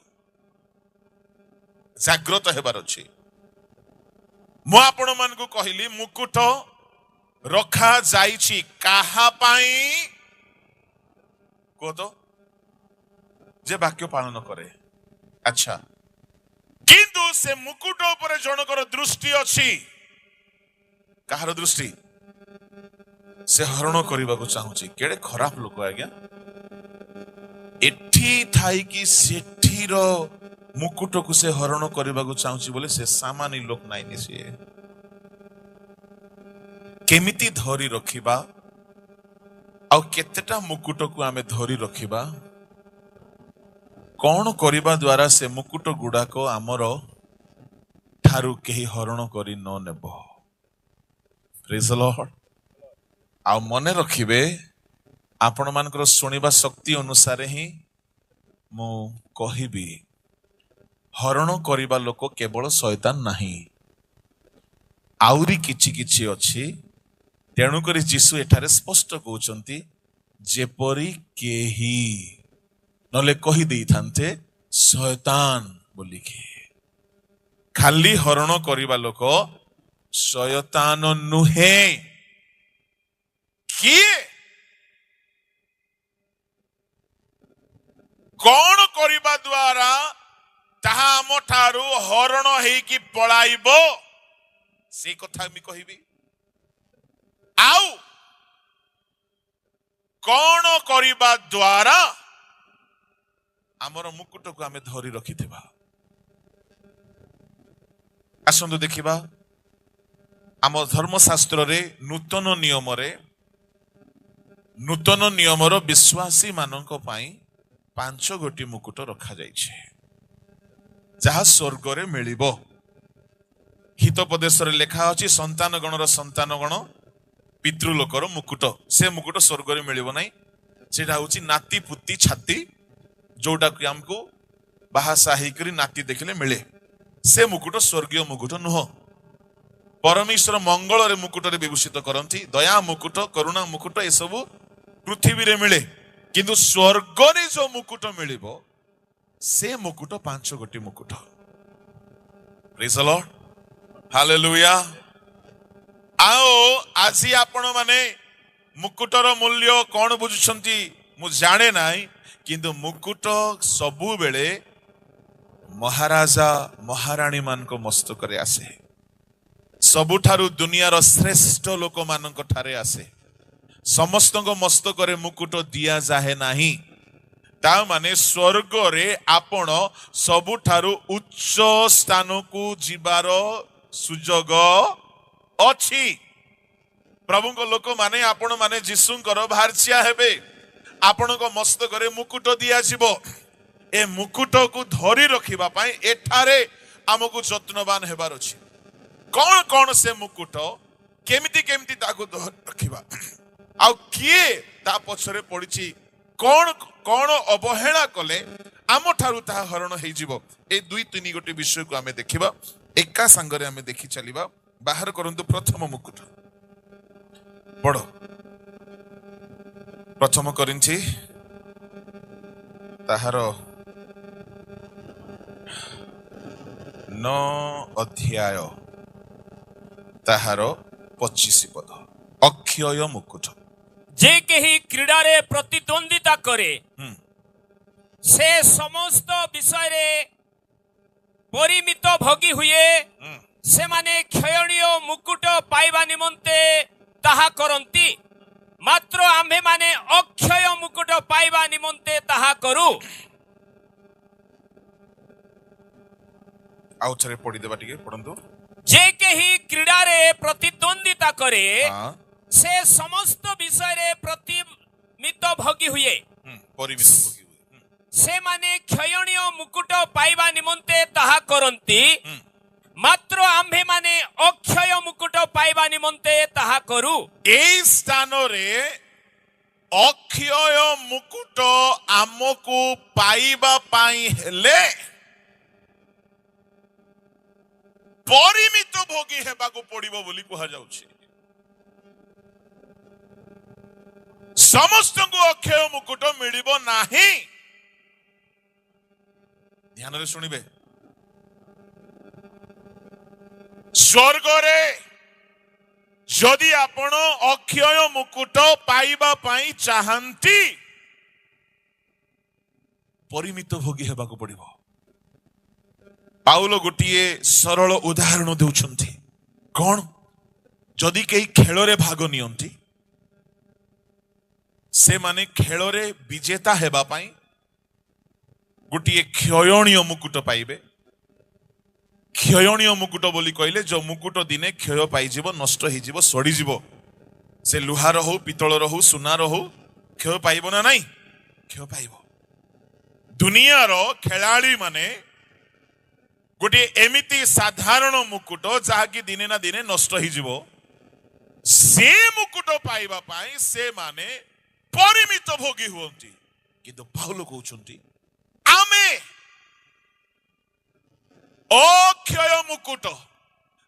जागृत हेबार अछि। मु आपण मन को कहिली मुकुट रखा जाइछि काहा पाई को तो जे वाक्य पालन करे। अच्छा किंतु से मुकुट ऊपर जनकर दृष्टि अछि, कहार दृष्टि से हरण करबा को चाहूछि। केडे खराब लोक आज्ञा एठी थाई कि सेठीर मुकुट को से हरण करबा को चाहूछि बोले से सामान्य लोक नाइ निसे केमिति धरी रखिबा आ केतेटा मुकुट को आमे धरी रखिबा, कौन करिबा द्वारा से मुकुट गुडा को आमर ठारू केही हरण करी न नेबो। Praise the Lord. आ मने रखिबे आपण मानकर सुनिबा शक्ति अनुसार ही मु कहिबी हरण करिबा लोक केवल शयतान नाही, आउरी किछि किछि अछि। तेणु करी जीशु एठारे स्पष्ट कहउचंती जेपरी केही नले कहि देई थान्ते शयतान बोली के। खाली हरण करिबा लोक शयतान नुहे किए कौन करिबा द्वारा ताहा आम ठारू हरण हेकी पळाइबो से कथा मी कहिबी। आउ कौन करिबा द्वारा आमर मुकुट को आमे धरी रखिथिबा। आसंतु देखिबा आम धर्मशास्त्र रे नूतन नियमर विश्वासी मानक पाई 5 गोटी मुकुट रखा जाइछे जहा स्वर्ग रे मिलिबो। हितोपदेश रे लिखा अछि संतान गणर संतान गण पितृलोकर मुकुट, से मुकुट स्वर्ग रे मिलिबो नाही। सेटा होछि नाती पुती छाती जोटा कि हमको बाहा साही करी नाती देखले मिले, से मुकुट स्वर्गीय मुकुट नुह। परमेश्वर मंगल रे मुकुट रे विभूषित करंती, दया मुकुट करुणा मुकुट ए सब पृथ्वी रे मिले, किंतु स्वर्ग रे जो मुकुट मिलिबो से मुकुट 5 गोटी मुकुट। Praise the lord, hallelujah. आओ आजी आपण माने मुकुटर मूल्य कौन बुझुछंती मु जाने नाई, किंतु मुकुट सबु बेले महाराजा महाराणी मान को मस्तक रे आसे, सबुठारु दुनियार श्रेष्ठ लोक मानक ठारे आसे। समस्त मस्तक रे मुकुट दिया जाहे नाही। ता माने स्वर्ग रे आपण सबुठारु उच्च स्थान को जीवार सुजोग अछि। प्रभु को लोक माने आपण माने जीशुंकर भारचिया हेबे, आपण को मस्तक रे मुकुट दिया जीवो। ए मुकुट को धरी रखिबा पाई एठारे हमकु जत्नवान हेबार अछि। कौन कौन से मुकुट केमिति केमिति ताकु रखिबा आ किए ता पछरे पड़िछि, कौन कौन अवहेला कले आम ठारू ता हरण हेइ जीवो। ए 2-3 गोटे विषय को आमे देखिबा, एका संगरे आमे देखि चलिबा। बाहर करंतु प्रथम मुकुट पढ़ो, प्रथम करिन्थी ताहार 9 अध्याय ताहार 25 पद। अक्षय मुकुट जे केही क्रीडा रे प्रतिद्वंदिता करे से समस्त विषय रे परिमित भोगी हुए, से माने क्षयणीय मुकुट पाइबा निमंते ताहा करंती, मात्र आम्भे माने अक्षय मुकुट पाइबा निमंते ताहा करू। आउ थरे पढ़ी देबा टिके पढ़ंतु। जे केही क्रीडा रे प्रतिद्वंदिता करे से समस्त विषय रे प्रतिमित भोगी हुए, परिमित भोगी हुए, से माने क्षयणीय मुकुट पाइबा निमंते ताहा करंती मात्र आम्भे माने अक्षय मुकुट पाइबा निमंते ताहा करू। এই স্থাନରେ ଅକ୍ଷୟ ମୁକୁଟ ଆମକୁ ପାଇବା ପାଇଁ ହେଲେ ପରିମିତ ଭୋଗୀ ହେବାକୁ ପଡିବ ବୋଲି କୁହାଯାଉଛି। ସମସ୍ତଙ୍କୁ ଅକ୍ଷୟ ମୁକୁଟ ମିଳିବ ନାହିଁ। ଧ୍ୟାନରେ ଶୁଣିବେ, ସ୍ୱର୍ଗରେ ଯଦି ଆପଣ ଅକ୍ଷୟ ମୁକୁଟ ପାଇବା ପାଇଁ ଚାହାନ୍ତି ପରିମିତ ଭୋଗୀ ହେବାକୁ ପଡିବ। ପାଉଲ ଗୋଟିଏ ସରଳ ଉଦାହରଣ ଦେଉଛନ୍ତି। କଣ? ଯଦି କେହି ଖେଳରେ ଭାଗ ନିଅନ୍ତି, ସେମାନେ ଖେଳରେ ବିଜେତା ହେବା ପାଇଁ ଗୋଟିଏ କ୍ଷୟଣୀୟ ମୁକୁଟ ପାଇବେ। କ୍ଷୟଣୀୟ ମୁକୁଟ ବୋଲି କହିଲେ ଯୋଉ ମୁକୁଟ ଦିନେ କ୍ଷୟ ପାଇଯିବ, ନଷ୍ଟ ହେଇଯିବ, ସଡିଯିବ। ସେ ଲୁହାର ହଉ, ପିତ୍ତଳର ହଉ, ସୁନାର ହଉ, କ୍ଷୟ ପାଇବ ନା ନାଇଁ? କ୍ଷୟ ପାଇବ। ଦୁନିଆର ଖେଳାଳି ମାନେ ଗୋଟିଏ ଏମିତି ସାଧାରଣ ମୁକୁଟ ଯାହାକି ଦିନେ ନା ଦିନେ ନଷ୍ଟ ହେଇଯିବ, ସେ ମୁକୁଟ ପାଇବା ପାଇଁ ସେମାନେ ପରିମିତ ଭୋଗୀ ହୁଅନ୍ତି। କିନ୍ତୁ ପାଉଲ କହୁଛନ୍ତି ଆମେ ଅକ୍ଷୟ ମୁକୁଟ,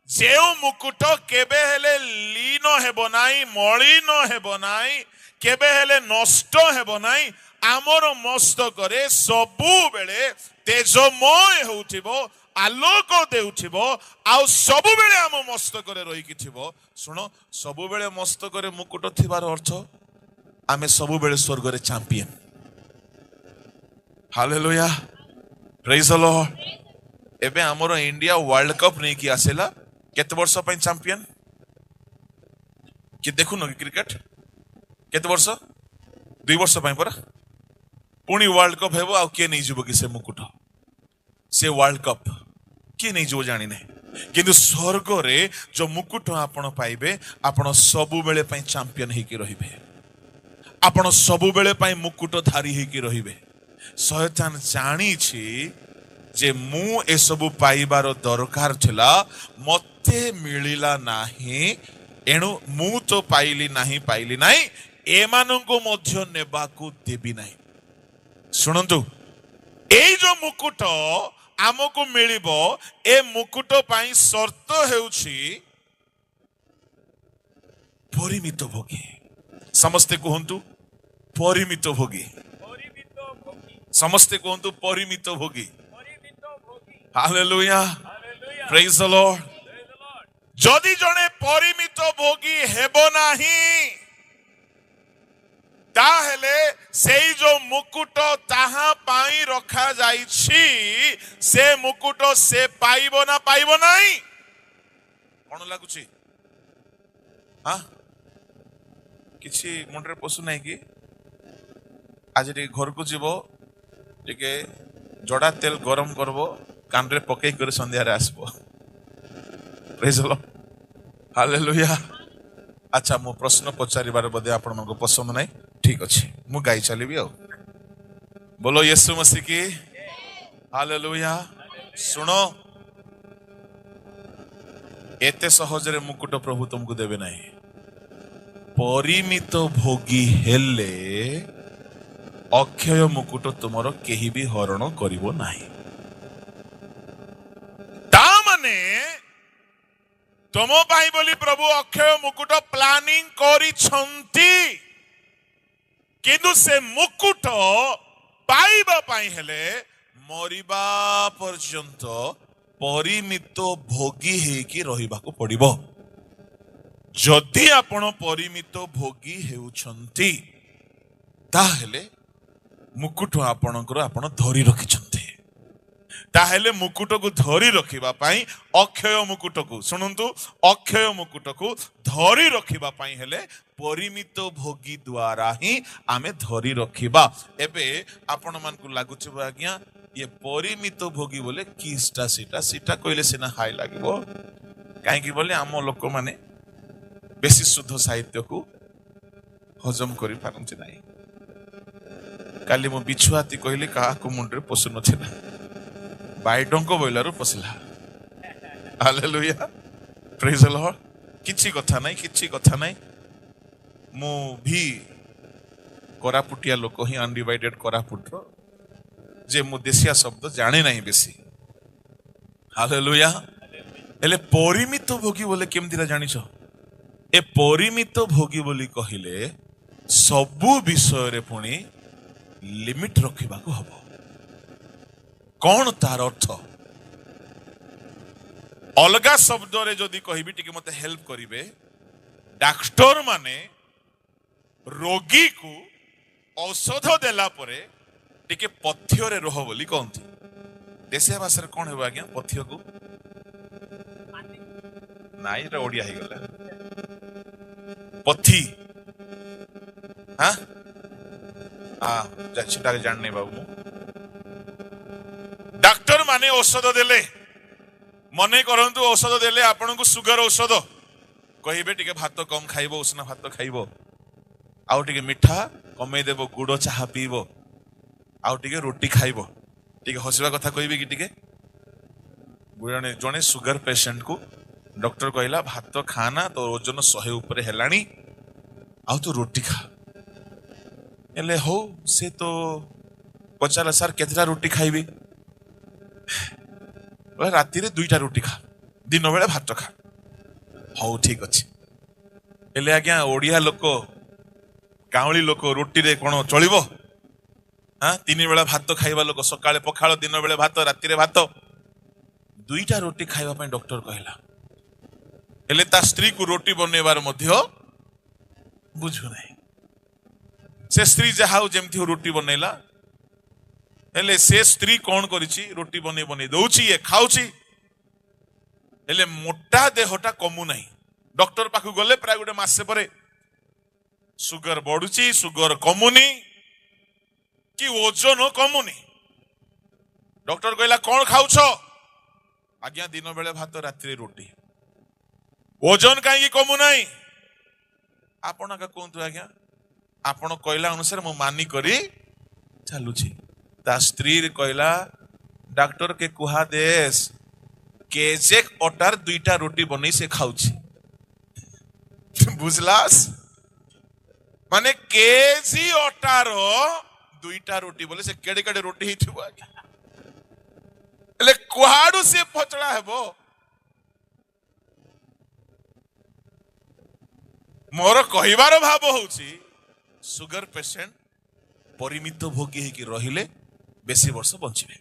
ଯେଉଁ ମୁକୁଟ କେବେ ହେଲେ ଲୀନ ହେବ ନାହିଁ, ମଳିନ ହେବ ନାହିଁ, କେବେ ହେଲେ ନଷ୍ଟ ହେବ ନାହିଁ, ଆମର ମସ୍ତକରେ ସବୁବେଳେ ତେଜମୟ ହେଉଥିବ, ଆଲୋକ ଦେଉଥିବ, ଆଉ ସବୁବେଳେ ଆମ ମସ୍ତକରେ ରହିକି ଥିବ। ଶୁଣ, ସବୁବେଳେ ମସ୍ତକରେ ମୁକୁଟ ଥିବାର ଅର୍ଥ ଆମେ ସବୁବେଳେ ସ୍ୱର୍ଗରେ ଚାମ୍ପିୟନ। ହାଲେଲୁୟା, ପ୍ରେଜ ଦ ଲର୍ଡ। ଏବେ ଆମର ଇଣ୍ଡିଆ ୱାର୍ଲ୍ଡ କପ୍ ନେଇକି ଆସିଲା, କେତେ ବର୍ଷ ପାଇଁ ଚାମ୍ପିୟନ? କି ଦେଖୁନ କି କ୍ରିକେଟ କେତେ ବର୍ଷ? 2 ବର୍ଷ ପାଇଁ ପରା। ପୁଣି ୱାର୍ଲ୍ଡ କପ୍ ହେବ, ଆଉ କିଏ ନେଇଯିବ କି ସେ ମୁକୁଟ? ସେ ୱାର୍ଲ୍ଡ କପ୍ କିଏ ନେଇଯିବ ଜାଣିନେ। କିନ୍ତୁ ସ୍ୱର୍ଗରେ ଯୋଉ ମୁକୁଟ ଆପଣ ପାଇବେ, ଆପଣ ସବୁବେଳେ ପାଇଁ ଚାମ୍ପିୟନ ହେଇକି ରହିବେ। ଆପଣ ସବୁବେଳେ ପାଇଁ ମୁକୁଟ ଧାରୀ ହେଇକି ରହିବେ। ଶୟତାନ ଜାଣିଛି ଯେ ମୁଁ ଏସବୁ ପାଇବାର ଦରକାର ଥିଲା, ମତେ ମିଳିଲା ନାହିଁ, ଏଣୁ ମୁଁ ତ ପାଇଲି ନାହିଁ, ଏମାନଙ୍କୁ ମଧ୍ୟ ନେବାକୁ ଦେବି ନାହିଁ। ଶୁଣନ୍ତୁ, ଏଇ ଯୋଉ ମୁକୁଟ ଆମକୁ ମିଳିବ, ଏ ମୁକୁଟ ପାଇଁ ସର୍ତ୍ତ ହେଉଛି ପରିମିତ ଭୋଗୀ। ସମସ୍ତେ କୁହନ୍ତୁ ପରିମିତ ଭୋଗୀ। ସମସ୍ତେ କୁହନ୍ତୁ ପରିମିତ ଭୋଗୀ। ହାଲେଲୁୟା, ପ୍ରେଜ ଦ ଲର୍ଡ। ଯଦି ଜଣେ ପରିମିତ ଭୋଗୀ ହେବ ନାହିଁ, ତାହେଲେ ସେଇ ଯୋଉ ମୁକୁଟ ତାହା ପାଇଁ ରଖାଯାଇଛି, ସେ ମୁକୁଟ ସେ ପାଇବ ନା ପାଇବ ନାହିଁ? କଣ ଲାଗୁଛି? କିଛି ମୁଣ୍ଡରେ ପଶୁ ନାହିଁ କି? ଆଜି ଟିକେ ଘରକୁ ଯିବ, ଟିକେ ଜଡା ତେଲ ଗରମ କରବ, କାନରେ ପକେଇ କରି ସନ୍ଧ୍ୟାରେ ଆସିବ। ପ୍ରେଜ ଦ ଲର୍ଡ, ହାଲେଲୁୟା। ଆଚ୍ଛା, ମୁଁ ପ୍ରଶ୍ନ ପଚାରିବାର ବୋଧେ ଆପଣମାନଙ୍କୁ ପସନ୍ଦ ନାହିଁ, ଠିକ ଅଛି, ମୁଁ ଗାଇ ଚାଲିବି ଆଉ। ବୋଲୋ ୟେଶୁ ମसीह କି ହାଲେଲୁୟା। ଶୁଣ, ଏତେ ସହଜରେ ମୁକୁଟ ପ୍ରଭୁ ତୁମକୁ ଦେବେ ନାହିଁ। ପରିମିତ ଭୋଗୀ ହେଲେ ଅକ୍ଷୟ ମୁକୁଟ ତୁମର କେହି ବି ହରଣ କରିବ ନାହିଁ। ତା ମାନେ ତୁମ ପାଇଁ ବୋଲି ପ୍ରଭୁ ଅକ୍ଷୟ ମୁକୁଟ ପ୍ଲାନିଂ କରିଛନ୍ତି, କିନ୍ତୁ ସେ ମୁକୁଟ ପାଇବା ପାଇଁ ହେଲେ ମରିବା ପର୍ଯ୍ୟନ୍ତ ପରିମିତ ଭୋଗୀ ହେଇକି ରହିବାକୁ ପଡିବ। ଯଦି ଆପଣ ପରିମିତ ଭୋଗୀ ହେଉଛନ୍ତି, ତାହେଲେ ମୁକୁଟ ଆପଣଙ୍କର ଆପଣ ଧରି ରଖିଛନ୍ତି। ତାହେଲେ ମୁକୁଟକୁ ଧରି ରଖିବା ପାଇଁ ଅକ୍ଷୟ ମୁକୁଟକୁ, ଶୁଣନ୍ତୁ, ଅକ୍ଷୟ ମୁକୁଟକୁ ଧରି ରଖିବା ପାଇଁ ହେଲେ ପରିମିତ ଭୋଗୀ ଦ୍ୱାରା ହିଁ ଆମେ ଧରି ରଖିବା। ଏବେ ଆପଣ ମାନଙ୍କୁ ଲାଗୁଥିବ, ଆଜ୍ଞା ଇଏ ପରିମିତ ଭୋଗୀ ବୋଲେ କିସଟା ସେଟା କହିଲେ ସିନା ହାଇ ଲାଗିବ। କାହିଁକି ବୋଲେ ଆମ ଲୋକମାନେ ବେଶୀ ଶୁଦ୍ଧ ସାହିତ୍ୟକୁ ହଜମ କରିପାରନ୍ତି ନାହିଁ। काली मु बिछुआती कहली काहाकू मुंडरे पशु नथिला बाइडंक बोइलारू पशिला हालेलुया प्रेज द लॉर्ड किछि कथा नाही मु भी कोरापुटिया लोक ही अनडिवाइडेड कोरापुटर जे मु देशिया शब्द जाने नहीं बेसी हालेलुया एले परिमित भोगी बोले केमतिरा जानिछ ए परिमित भोगी बोली कहिले सबु विषय रे पुणी लिमिट रखिबा को हबो कौन तार अर्थ अलगा शब्द रे जदि कहिबी टिके मते हेल्प करिवे डॉक्टर माने रोगी को औषध देला परे टिके पथ्य रे रह बोली कहंती देशिया भाषा रे कोन हेबो आज्ञा पथ्य को नाई रे ओडिया हे गला पथी हां सेटा जान नहीं बाबू डॉक्टर माने औषध देले मने करंतु औषध देले आपन को सुगर औषध कहिबे टिके भात कम खाइबो उसना भात खाइबो आउ टिके मिठा कमे देबो गुड़ चाहा पीबो आउ टिके रोटी खाइबो टिके हसबा कथा कहिबे कि टिके बुढाने जने सुगर पेशेंट को डॉक्टर कहला भात खाना तो ओजन 100 ऊपर हेलानी आउ तो रोटी खा एले हो से तो पचारा सर केतरा रोटी खाइबे राति रे 2टा रोटी खा दिन बेले भात खा हो ठीक अछि एले आज्ञा ओडिया लोक गावली लोक रोटी रे कोन चलिबो हां 3 बेला भात खाइबा लोक सकाळे पखाळ दिन बेले भात राति रे भात 2टा रोटी खाइबा पय डॉक्टर कहला एले ता स्त्री को रोटी बनेबार मध्य बुझु नाही से स्त्री जहाउ जेमथि रोटी बनैला एले से स्त्री कौन करिछि रोटी बने दउछि ये खाउछि एले मोटा देहटा कमु नाही डॉक्टर पाखु गले प्राय गोटे मासे परे सुगर बढ़ुछि सुगर कमुनी कि ओजन कमुनी डॉक्टर कहला कौन खाउछ आज्ञा दिन बेले भात रात्रि रोटी ओजन काई कमु नाही आपण का कोंतु आज्ञा आपण कहला अनुसार मु मानी करी चलुछि ता स्त्री रे कहला डॉक्टर के कुहा देश केजेक अटार 2टा रोटी बनै से खाउछि बुझलास माने केजी अटार 2टा रोटी बोले से केडे केडे रोटी हिथिबो एले कुहाडू से पचड़ा हेबो मोर कहिबार भाव होउछि सुगर पेशेंट परिमित भोगी है कि रहिले बेसी वर्ष बंचिबे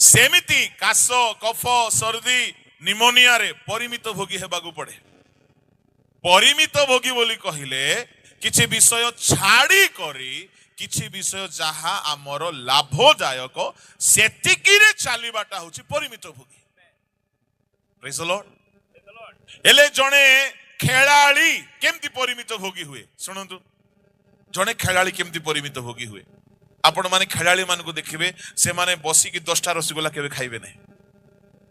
सेमिति काश कफ सर्दी निमोनिया रे परिमित भोगी हेबागु पड़े परिमित भोगी बोली कहिले किछि विषय छाड़ी करी किछि विषय जहा आमर लाभदायक सेतिकी रे चालीबाटा होछि परिमित भोगी प्रेज द लॉर्ड एले जणे खेलाड़ी केमती परिमित भोगी हुए सुनंतु जने खेलाड़ी केमती परिमित भोगी हुए आपण माने खेलाड़ी मान को देखिबे से माने बसी की 10टा रसगुल्ला केबे खाइबे नै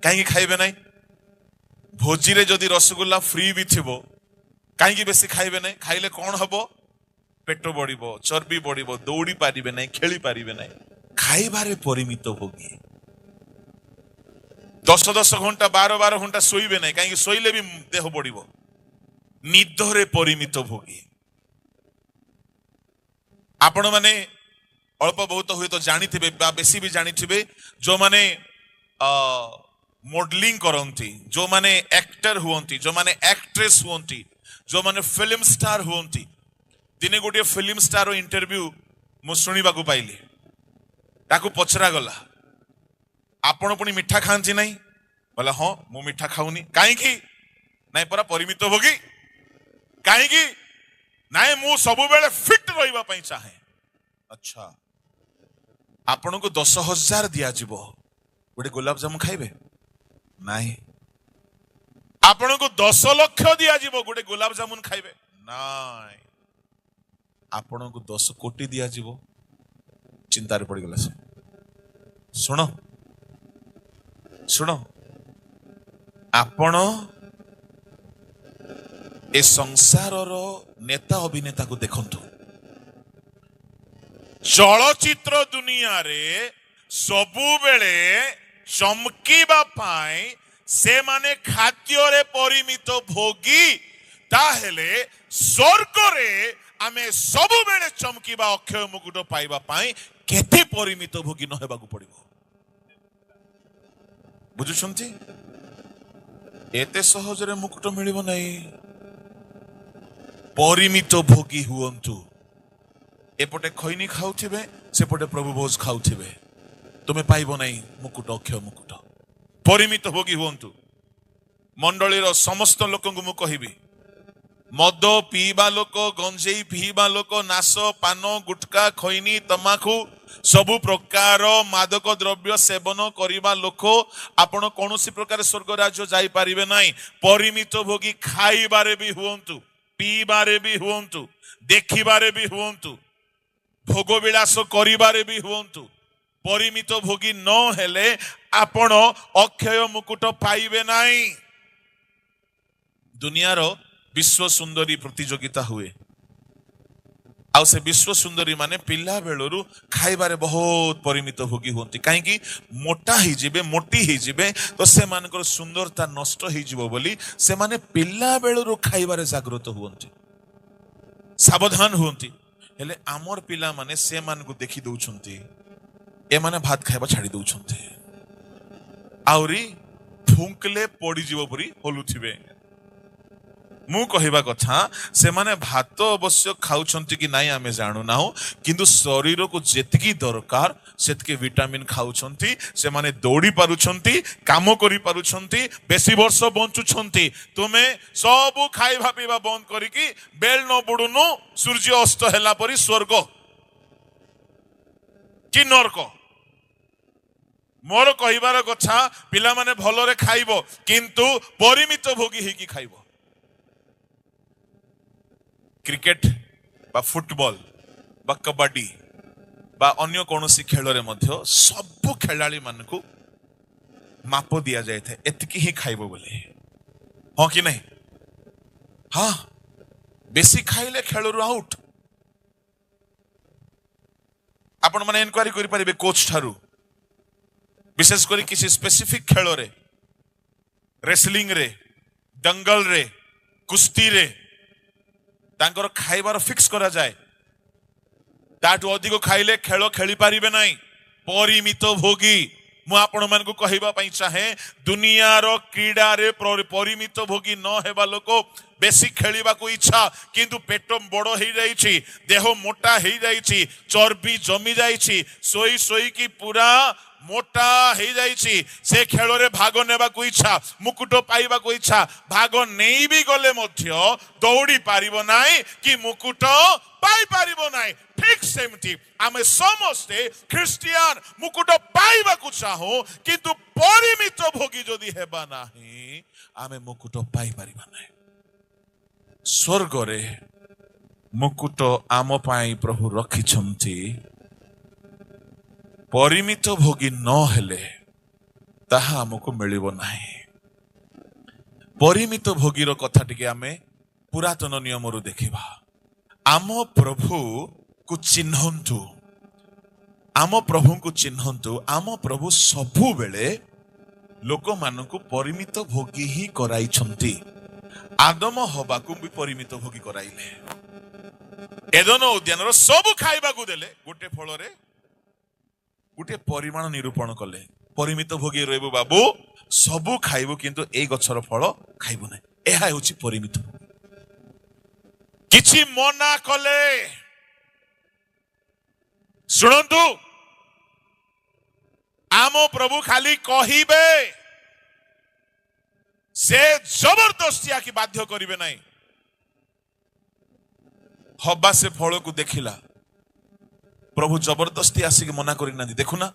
काहे खाइबे नै भोजी रे जदी रसगुल्ला फ्री भी थिबो काहे बेसी खाइबे नै खाइले कोन हबो पेट बढिबो चर्बी बढिबो दौड़ी पारिबे नै खेली पारिबे नै खाइबारे परिमित भोगी 10 घंटा 12 घंटा सोइबे नै काहे सोइले भी देह बढिबो निदरे परिमित भोगी आपण माने अल्प बहुत हुए तो जानी थे बेसी भी जानी थे जो माने मॉडलिंग करती जो माने एक्टर हुंती जो माने एक्ट्रेस हुंती जो माने फिल्म स्टार हुंती दिने गोटे फिल्म स्टार इंटरव्यू मु सुनिबा को पाइली ताकू पचरा गला आपण पुनी मिठा खांती नहीं बोला हाँ मु मिठा खाऊनी काई की नहीं परा परिमित भोगी काई की नहीं मु सबु बेले फिट रहिबा पई चाहे अच्छा आपण को 10,000 दिया जीवो गोटे गुलाब जामुन खाइबे नहीं आपण को 10 लाख दिया जीवो गोटे गुलाब जामुन खाइबे नहीं आपण को 10 कोटी दिया जीवो चिंता रे पड़ी गला सुनो सुनो आपण ए संसार रो नेता अभिनेता को देखंतु चलचित्र दुनिया रे सबु बेले चमकीबा पाई से माने खाद्य रे परिमित भोगी ताहेले स्वर्ग रे आमे सबु बेले चमकीबा अक्षय मुकुट पाइबा पाई केते परिमित भोगी न हेबाकू पड़िबो बुझुछंती एते सहजरे मुकुट मिलिबो नाही परिमित भोगी हुअन्तु एपटे खैनी खाउथिबे सेपटे प्रभु भोज खाउथिबे तुमे पाइबो नाही मुकुट अक्षय मुकुट परिमित भोगी हुअन्तु मंडलीर समस्त लोकंकु मु कहिबी मद पीबा लोक गंजेई पीबा लोक नाश पान गुटका खैनी तमाखु सबु प्रकार मादक द्रव्य सेवन करिबा लोक आपण कोनोसी प्रकार स्वर्ग राज्य जाई पारिबे नाही परिमित भोगी खाइबारे भी हुअन्तु पीबारे भी हुअन्तु देखिबारे भी हुअन्तु भोग विलास करिबारे भी हुअन्तु परिमित भोगी न हेले आपण अक्षय मुकुट पाइबे नाही दुनियार विश्व सुंदरी प्रतियोगिता हुए आउ से विश्व सुंदरी माने पिला बेलरू खाइबारे बहुत परिमित भोगी होती कहीं मोटा ही जिबे मोटी ही जिबे तो से मानकर सुंदरता नष्ट ही जिवो बोली से माने पिला बेलरू खाइबारे जागृत हुअन्ति सावधान हुअन्ति हेले आमर पिला माने से मान को देखि दउछन्ति ए माने भात खाइबा छाड़ी दउछन्ति आउरी फुंकले पड़ी जिवो परी होलुथिबे मु कहिबा कथा से माने भात अवश्य खाउछन्ति कि नाही आमे जानु नाहु किंतु शरीर को जेतकी दरकार सेतके विटामिन खाउछन्ति से माने दौड़ी पारुछन्ति काम करि पारुछन्ति बेसी वर्ष बंचुछन्ति तुमे सब खाइबा पीबा बंद करिकि बेल न बुडुनु सूर्य अस्त हैला परी स्वर्ग कि नरक मोर कहिबार कथा पिला माने भलरे खाइबो किंतु परिमित भोगी हेकी खाइबो क्रिकेट बा फुटबॉल बा कबड्डी बा अन्य कोनोसी खेल सब खेलाड़ी मानकु माप दिया जाए थे एतकी ही खाइबो बोले हाँ कि नहीं हाँ बेसी खाइले खेलरू आउट आपण माने इनक्वारी करि परिबे कोच ठारू विशेष करी किसी स्पेसिफिक खेल रे रेसलिंग रे दंगल रे कुश्ती रे तांकर खाइबार फिक्स करा जाए ताठू अधिक खाइले खेल खेली पारिबे नाही परिमित भोगी मु आपण मान को कहिबा पई चाहे दुनियार क्रीडा रे परिमित भोगी न हेबा लोक बेसी खेलिबा को इच्छा किंतु पेट बड़ हो जाइछि देह मोटा हो जाइछि चर्बी जमी जाइछि सोई सोई की पूरा मोटा हो जाइछि से खेल रे भाग नेबा को इच्छा मुकुट पाइबा को इच्छा भाग नहीं भी गले मध्य दौड़ी पारिबो नाही कि मुकुट पाई पारिबो नाही ठीक सेमती आमे समस्ते ख्रिस्टियन मुकुट पाइबा को चाहो किंतु परिमित भोगी जदि हेबा नाही आमे मुकुट पाई पारिबा नाही स्वर्ग रे मुकुट आम पाई प्रभु रखिछन्ति परिमित भोगी न हेले ताहा हमको मिलिबो नाही परिमित भोगी रो कथा टिके आमे पुरातन नियम रु देखिबा आम प्रभु को चिन्हन्तु आम प्रभु को चिन्हन्तु आम प्रभु सबु बेले लोक मानकु परिमित भोगी ही कराइछन्ति आदम हवा को भी परिमित भोगी कराइले एदन उद्यान रो सब खाइबा को देले गोटे फल रे गोटे परिमाण निरूपण कले परिमित भोगी रहबो बाबू सबु खाइबो किंतु ए गछर फल खाइबो नै एहा होछि परिमित किछि मना कले सुनंतु आम प्रभु खाली कहिबे से जबरदस्तिया की बाध्य करिवे नाही हवा से फल को देखिला प्रभु जबरदस्ती आसिक मना करी ना देखुना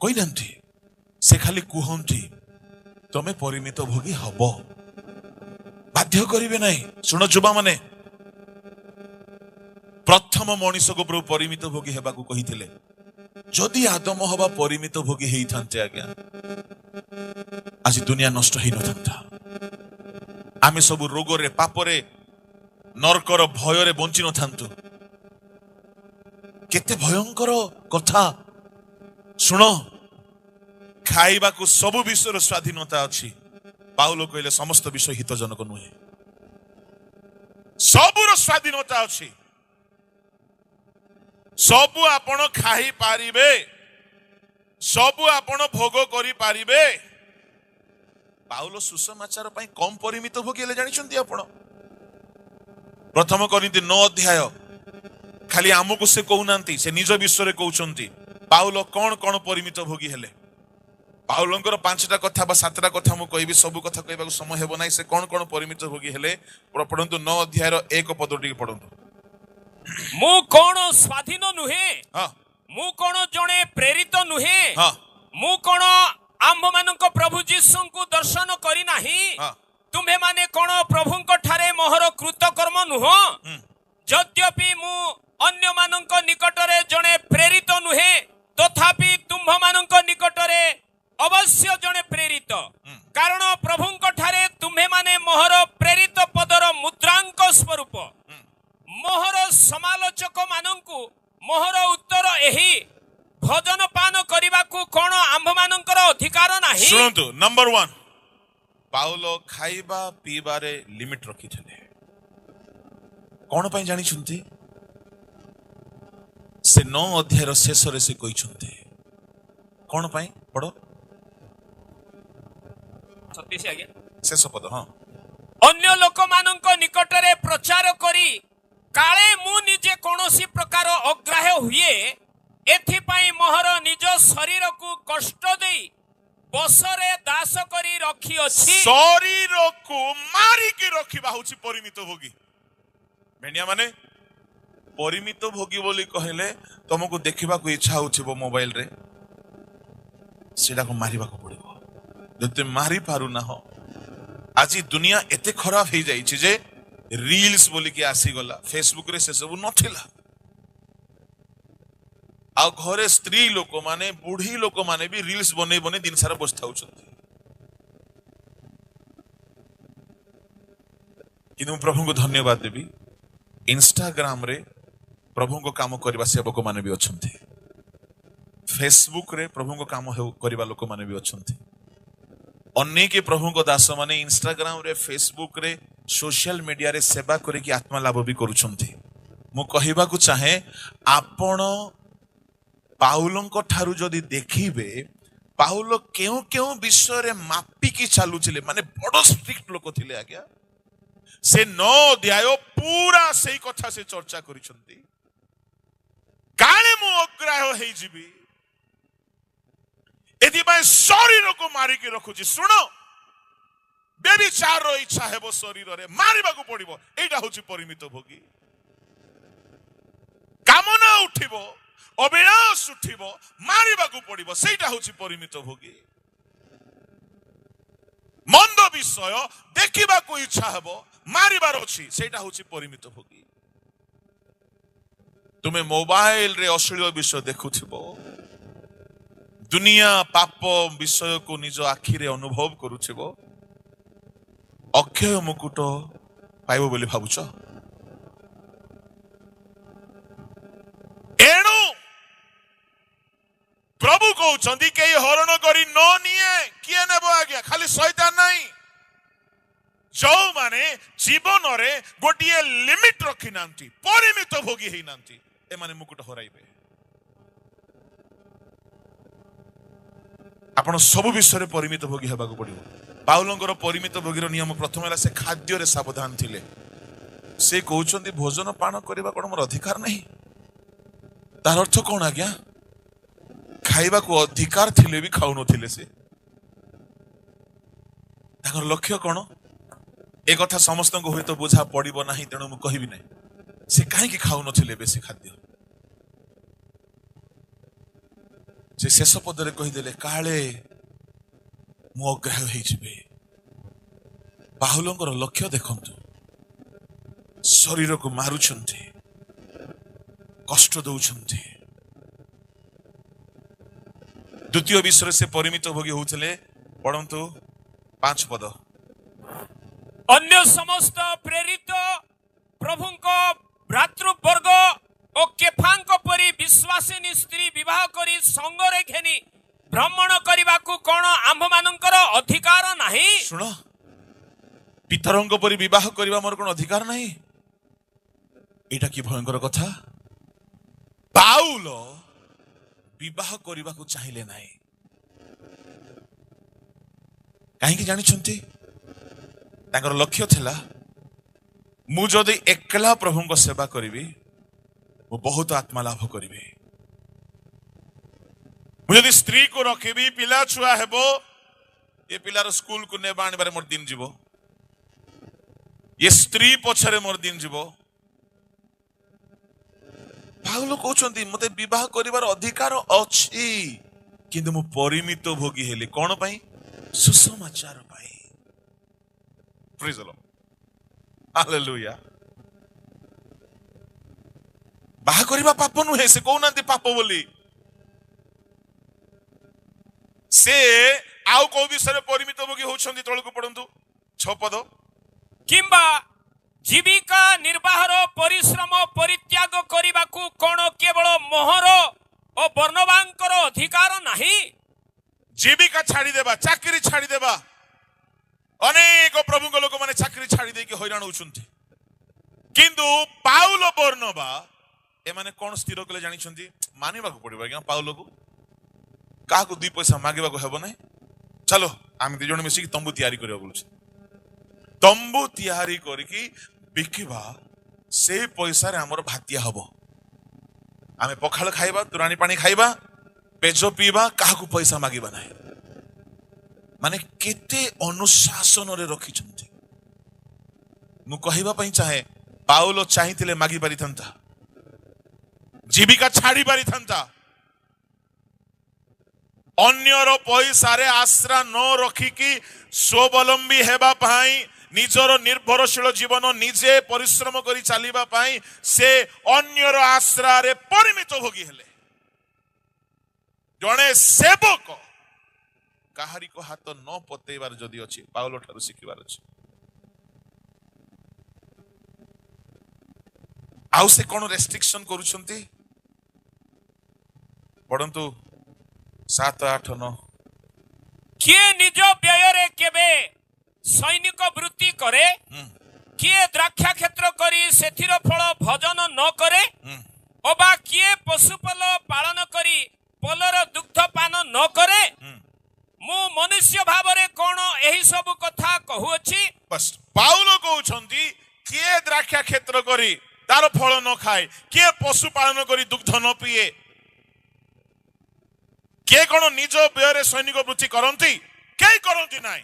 कही नांती से खाली कहती तमे परिमित भोगी हब बाध्य करिवे नाही सुन जुबा माने प्रथम मनीष को प्रभु परिमित भोगी हेबा को कहिथिले जदि आदम हवा परिमित भोगी हेई थांते आज्ञा आज दुनिया नष्ट ही नथांता आमे सब रोग रे पाप रे नरकर भय रे बंची नथांतु केते भयंकर कथा शुण खाइबा को सबु विषय स्वाधीनता अच्छी पाउल कहले समस्त विषय हितजनक नुहे सबुर स्वाधीनता अच्छी सबु आपण खाई पारिबे सबु आपण भोग करि पारिबे पाउल सुसमाचार पई कम परिमित भोगी जानिछंती आपण प्रथम कोरिन्थी 9 अध्याय खाली आमको से कहूनांती से निज विषय कहउछंती पाउल कौन कौन परिमित भोगी हेले पाउलंकर 5टा कथा बा 7टा कथा मु कहबी सब कथा कहबा समय हेबो नै से कौन कौन परिमित भोगी हेले पढंतु 9 अध्याय 1 पद टी पढंतु मु कोन स्वाधीन नुहे हां मु कोन जणे प्रेरित नुहे हां मु कोन आम्भ मानक प्रभु जीसु को दर्शन करी नाही हां तुम्हे माने कोन प्रभु को ठारे मोहर कृतकर्म नुहो यद्यपि मु अन्य मानक निकटरे जणे प्रेरित नुहे तथापि तुम्भ मानक निकटरे अवश्य जणे प्रेरित कारण प्रभु को ठारे तुम्हे माने मोहर प्रेरित पदर मुद्रांक स्वरूप मोहर समालोचक मानंकु मोहर उत्तर एही भोजन पान करिबा को कोन आम्भ मानकर अधिकार नाही सुनंतु नंबर 1 पाउल खाइबा पीबारे लिमिट रखी थे कौन पाई जानी छुंती से 9 अध्याय शेष रे से कहि छुंती कौन पाई पढ़ो सत्य से आगे शेष पद हां अन्य लोक मानक निकटरे प्रचार करी काले मु निजे कोनोसी प्रकार अग्राह्य हुए एथि पई मोहर निज शरीर को कष्ट देई बसरे दास करी रखी अछि शरीर को मारी के रखिबा होची परिमित भोगी भेनिया माने परिमित भोगी बोली कहले तुमको देखिबा को इच्छा होथिबो मोबाइल रे सेडा को मारिबा को पड़िबो जते मारी पारु ना हो आज दुनिया एते खराब हो जाई जे रील्स बोली के आसी गला फेसबुक रे से सब नथिला आ घरे स्त्री लोक माने बुढ़ी लोक माने भी रील्स बने बने दिन सारा बसता होचंती किनु प्रभु को धन्यवाद देबी इंस्टाग्राम रे प्रभु को काम करबा सेवक माने भी अछंती फेसबुक रे प्रभु को काम करबा लोक माने भी अछंती अनेक प्रभु को दास माने इंस्टाग्राम रे फेसबुक रे सोशल मीडिया रे सेवा करे कि आत्मा लाभ भी करूछंती मु कहिबा को चाहे आपण पाउलंको ठारू जदि देखिबे पाउल केउ केउ विषय रे मापी की चालू छिले माने बड़ स्ट्रिक्ट लोक थिले आज्ञा से 9 अध्याय पूरा सेही कथा से चर्चा करिसंती काले मु अग्राह्य हेई जिबी एदि भाई शरीर को मारी के रखुची सुनो बेबिचार इच्छा हेबो शरीर रे मारिबा को पड़िबो एटा होची परिमित भोगी कामना उठिबो अविनाश उठिबो मारिबा को पड़िबो सेटा होची परिमित भोगी मंद विषय देखिबा को इच्छा हेबो मारिबार अछि सेटा होची परिमित भोगी तुमे मोबाइल रे अश्लील विषय देखुथिबो दुनिया पाप विषय को निज आखि रे अनुभव करूथिबो अक्षय मुकुट पाइबो बोली भाबुछ एणु प्रभु कहउछंती के हरण करी न निए किए नेबो आज्ञा खाली शैतान नहीं जो माने जीवन रे गोटिए लिमिट रखी नांती परिमित भोगी हेई नांती ए माने मुकुट हराइबे आपण सब विषय रे परिमित भोगी हेबाको पड़िबो पाउलंकर परिमित भोगीर नियम प्रथम है से खाद्य रे सावधान थिले से कहउछंती भोजन पान करबा कोन मोर अधिकार नहीं तार अर्थ कोन आज्ञा खाइबा को अधिकार थिले भी खाउ नथिले से ताकर लक्ष्य कोन ए कथा समस्त को होय तो बुझा पड़िबो नाही तेणु मु कहिबि नै से काहे कि खाउ नथिले बेसी खाद्य से शेष पद रे कहि देले काळे मु अग्राह्य हेइ जिबे पाहुलंकर लक्ष्य देखंतु शरीर को मारुछंती कष्ट दउछंती द्वितीय विषय से परिमित भोगी होउथले पढंतु 5 पद अन्य समस्त प्रेरित प्रभु को भ्रातृवर्ग ଓ କେଫାଙ୍କ ପରି ବିଶ୍ୱାସିନୀ ସ୍ତ୍ରୀ ବିବାହ କରି ସଙ୍ଗରେ ଘେନି ଭ୍ରମଣ କରିବାକୁ କଣ ଆମ୍ଭମାନଙ୍କର ଅଧିକାର ନାହିଁ? ଶୁଣ, ପିତରଙ୍କ ପରି ବିବାହ କରିବା ମୋର କଣ ଅଧିକାର ନାହିଁ? ଏଇଟା କି ଭୟଙ୍କର କଥା। ପାଉଲ ବିବାହ କରିବାକୁ ଚାହିଁଲେ ନାହିଁ। କାହିଁକି ଜାଣିଛନ୍ତି? ତାଙ୍କର ଲକ୍ଷ୍ୟ ଥିଲା, ମୁଁ ଯଦି ଏକଲା ପ୍ରଭୁଙ୍କ ସେବା କରିବି ମୁଁ ବହୁତ ଆତ୍ମା ଲାଭ କରିବି। ମୁଁ ଯଦି ସ୍ତ୍ରୀକୁ ରଖିବି, ପିଲା ଛୁଆ ହେବ, ଏ ପିଲାର ସ୍କୁଲକୁ ନେବା ଆଣିବାରେ ମୋର ଦିନ ଯିବ, ଏ ସ୍ତ୍ରୀ ପଛରେ ମୋର ଦିନ ଯିବ। ପାଉଲ କହୁଛନ୍ତି ମତେ ବିବାହ କରିବାର ଅଧିକାର ଅଛି, କିନ୍ତୁ ମୁଁ ପରିମିତ ଭୋଗୀ ହେଲି। କଣ ପାଇଁ? ସୁସମାଚାର ପାଇଁ। ପ୍ରେଜ୍ ଦ ଲର୍ଡ, ହାଲେଲୁୟା। ବାହା କରିବା ପାପ ନୁହେଁ, ସେ କହୁନାହାନ୍ତି ପାପ ବୋଲି। ସେ ଆଉ କୋଉ ବିଷୟରେ ପରିମିତ ଭୋଗୀ ହଉଛନ୍ତି? ତଳକୁ ପଢନ୍ତୁ 6 ପଦ। କିମ୍ବା ଜୀବିକା ନିର୍ବାହର ପରିଶ୍ରମ ପରିତ୍ୟାଗ କରିବାକୁ କଣ କେବଳ ମୋହର ଓ ବର୍ଣ୍ଣବାଙ୍କର ଅଧିକାର ନାହିଁ? ଜୀବିକା ଛାଡ଼ିଦେବା, ଚାକିରି ଛାଡ଼ିଦେବା। ଅନେକ ପ୍ରଭୁଙ୍କ ଲୋକମାନେ ଚାକିରି ଛାଡ଼ି ଦେଇକି ହଇରାଣ ହଉଛନ୍ତି, କିନ୍ତୁ ପାଉଲ ବର୍ଣ୍ଣବା ଏମାନେ କଣ ସ୍ଥିର କଲେ ଜାଣିଛନ୍ତି? ମାନିବାକୁ ପଡିବ ଆଜ୍ଞା ପାଉଲକୁ। କାହାକୁ 2 ପଇସା ମାଗିବାକୁ ହେବ ନାହିଁ। ଚାଲ ଆମେ 2 ଜଣ ମିଶିକି ତମ୍ବୁ ତିଆରି କରିବା ବୋଲୁଛୁ। ତମ୍ବୁ ତିଆରି କରିକି ବିକିବା, ସେଇ ପଇସାରେ ଆମର ଭାତିଆ ହବ। ଆମେ ପଖାଳ ଖାଇବା, ତୋରାଣି ପାଣି ଖାଇବା, ପେଜ ପିଇବା, କାହାକୁ ପଇସା ମାଗିବା ନାହିଁ। ମାନେ କେତେ ଅନୁଶାସନରେ ରଖିଛନ୍ତି। ମୁଁ କହିବା ପାଇଁ ଚାହେଁ, ପାଉଲ ଚାହିଁଥିଲେ ମାଗି ପାରିଥାନ୍ତା, ଜୀବିକା ଛାଡ଼ି ପାରିଥାନ୍ତା। ଅନ୍ୟର ପଇସାରେ ଆଶ୍ରା ନ ରଖିକି ସ୍ୱାବଲମ୍ବୀ ହେବା ପାଇଁ, ନିଜର ନିର୍ଭରଶୀଳ ଜୀବନ ନିଜେ ପରିଶ୍ରମ କରି ଚାଲିବା ପାଇଁ ସେ ଅନ୍ୟର ଆଶ୍ରାରେ ପରିମିତ ଭୋଗୀ ହେଲେ। ଜଣେ ସେବକ କାହାରିକୁ ହାତ ନ ପତେଇବାର ଯଦି ଅଛି, ପାଉଲ ଠାରୁ ଶିଖିବାର ଅଛି। ଆଉ ସେ କଣ ରେଷ୍ଟ୍ରିକ୍ସନ କରୁଛନ୍ତି? ପଢନ୍ତୁ 7, 8, 9। କିଏ ନିଜ ବ୍ୟୟରେ କେବେ ସୈନିକ ବୃତ୍ତି କରେ? କିଏ ଦ୍ରାକ୍ଷା କ୍ଷେତ୍ର କରି ସେଥିର ଫଳ ଭୋଜନ ନ କରେ? ଅବା କିଏ ପଶୁପଲ ପାଳନ କରି ପଲର ଦୁଗ୍ଧ ପାନ ନ କରେ? ମୁଁ ମନୁଷ୍ୟ ଭାବରେ କଣ ଏହି ସବୁ କଥା କହୁଅଛି? ବସ୍ ପାଉଲ କହୁଛନ୍ତି, କିଏ ଦ୍ରାକ୍ଷା କ୍ଷେତ୍ର କରି ତାର ଫଳ ନ ଖାଏ, କିଏ ପଶୁ ପାଳନ କରି ଦୁଗ୍ଧ ନ ପିଏ, କିଏ କଣ ନିଜ ବ୍ୟୟରେ ସୈନିକ ବୃତ୍ତି କରନ୍ତି? କେହି କରନ୍ତି ନାହିଁ,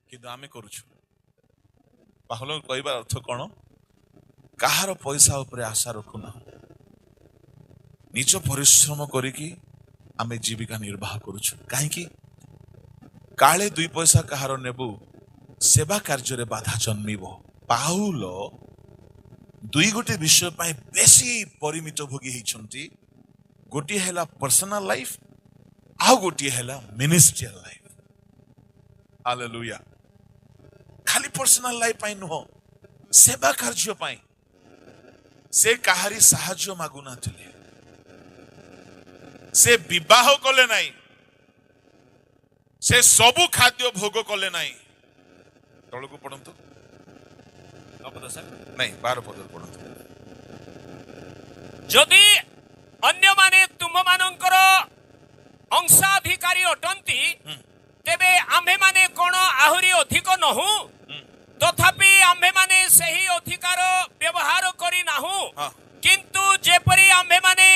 କିନ୍ତୁ ଆମେ କରୁଛୁ। ପାଉଲ କହିବାର ଅର୍ଥ କଣ? କାହାର ପଇସା ଉପରେ ଆଶା ରଖୁନା, ନିଜ ପରିଶ୍ରମ କରିକି ଆମେ ଜୀବିକା ନିର୍ବାହ କରୁଛୁ। କାହିଁକି? କାଳେ 2 ପଇସା କାହାର ନେବୁ, ସେବା କାର୍ଯ୍ୟରେ ବାଧା ଜନ୍ମିବ। ପାଉଲ 2 ଗୋଟି ବିଷୟ ପାଇଁ ବେଶୀ ପରିମିତ ଭୋଗୀ ହେଇଛନ୍ତି। ଗୋଟିଏ ହେଲା ପର୍ସନାଲ ଲାଇଫ, ଆଉ ଗୋଟିଏ ହେଲା ମିନିଷ୍ଟ୍ରିଆଲ ଲାଇଫ। ହାଲେଲୁୟା। ଖାଲି ପର୍ସନାଲ ଲାଇଫ ପାଇଁ ନୁହଁ, ସେବା କାର୍ଯ୍ୟ ପାଇଁ ସେ କାହାରି ସାହାଯ୍ୟ ମାଗୁନଥିଲେ। ସେ ବିବାହ କଲେ ନାହିଁ, ସେ ସବୁ ଖାଦ୍ୟ ଭୋଗ କଲେ ନାହିଁ। ତଳକୁ ପଢନ୍ତୁ, ନାଇଁ 12 ପଦରେ ପଢନ୍ତୁ। ଯଦି ଅନ୍ୟମାନେ ତୁମମାନଙ୍କର ଅଂଶାଧିକାରୀ ଅଟନ୍ତି, ତେବେ ଆମ୍ଭେମାନେ କଣ ଆହୁରି ଅଧିକ ନହୁଁ? ତଥାପି ଆମ୍ଭେମାନେ ସେହି ଅଧିକାର ବ୍ୟବହାର କରି ନାହୁଁ, କିନ୍ତୁ ଯେପରି ଆମ୍ଭେମାନେ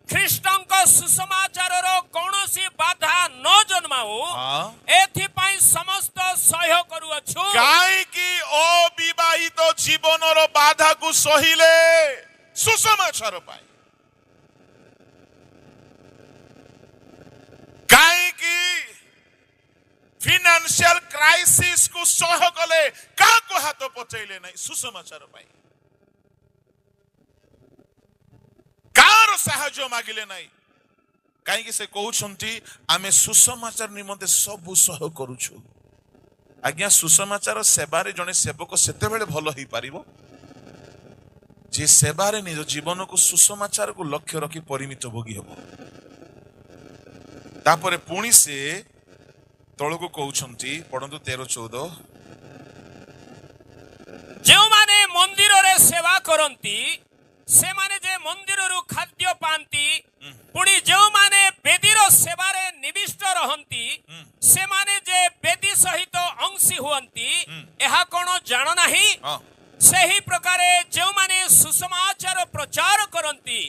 ଖ୍ରୀଷ୍ଟଙ୍କ ସୁସମାଚାରର କୌଣସି ବାଧା ନ ଜନ୍ମାଉ, ଏଥିପାଇଁ ସମସ୍ତ ସହ୍ୟ କରୁଅଛୁ। କାହିଁକି ଅବିବାହିତ ଜୀବନର ବାଧାକୁ ସହିଲେ? ସୁସମାଚାର ପାଇଁ। କାହିଁକି ଫିନାନ୍ସିଆଲ କ୍ରାଇସିସ କୁ ସହ କଲେ? କାହାକୁ ହାତ ପଚାଇଲେ ନାହିଁ? ସୁସମାଚାର ପାଇଁ। କାହାର ସାହାଯ୍ୟ ମାଗିଲେ ନାହିଁ? କାହିଁକି ସେ କହୁଛନ୍ତି ଆମେ ସୁସମାଚାର ନିମନ୍ତେ ସବୁ ସହ କରୁଛୁ। ଆଜ୍ଞା, ସୁସମାଚାର ସେବାରେ ଜଣେ ସେବକ ସେତେବେଳେ ଭଲ ହେଇପାରିବ जे सेवारे निज जीवन को सुसमाचार को लक्ष्य रखी परिमित भोगी हब तापरे पुणी से तल को कहउछंती पढ़ंतु 13-14 जो माने मंदिर रे सेवा करंती से माने जे मंदिर रु खाद्य पांती पुणी जो माने बेदीर सेवारे निविष्ट रहंती से माने जे बेदी सहित अंशी हुअंती एहा कोन जान नाही सही प्रकारे जो माने सुसमाचार प्रचार करंती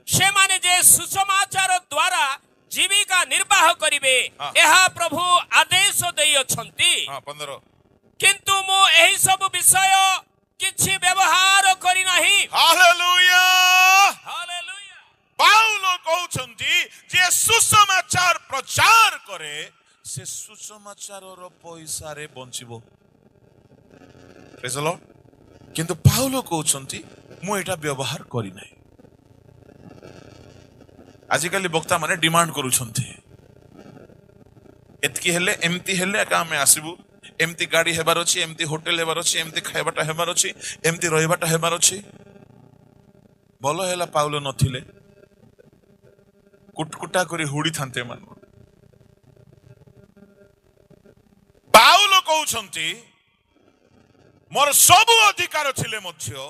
से माने जे सुसमाचार द्वारा जीविका निर्वाह करिवे एहा प्रभु आदेश देई अछंती 15 किंतु मु एही सब विषय किछि व्यवहार करि नाही। Hallelujah hallelujah. पाउल कहउछंती जे सुसमाचार प्रचार करे से सुसमाचार रो पैसा रे बंचिबो प्रेज द लॉर्ड किंतु पाउल कहउछंती मु एटा व्यवहार करि नाही। आजिकाली वक्ता माने डिमांड करूछंती एतकी हेले एमती हेले का हम आसीबू एमती गाड़ी हेबार अछि एमती होटल हेबार अछि एमती खाइबाटा हेबार अछि एमती रहिबाटा हेबार अछि भलो हेला पाउल नथिले कुटकुटा करी हुडी थांते मान पाउल कहउछंती मोर सब अधिकार थिले मध्य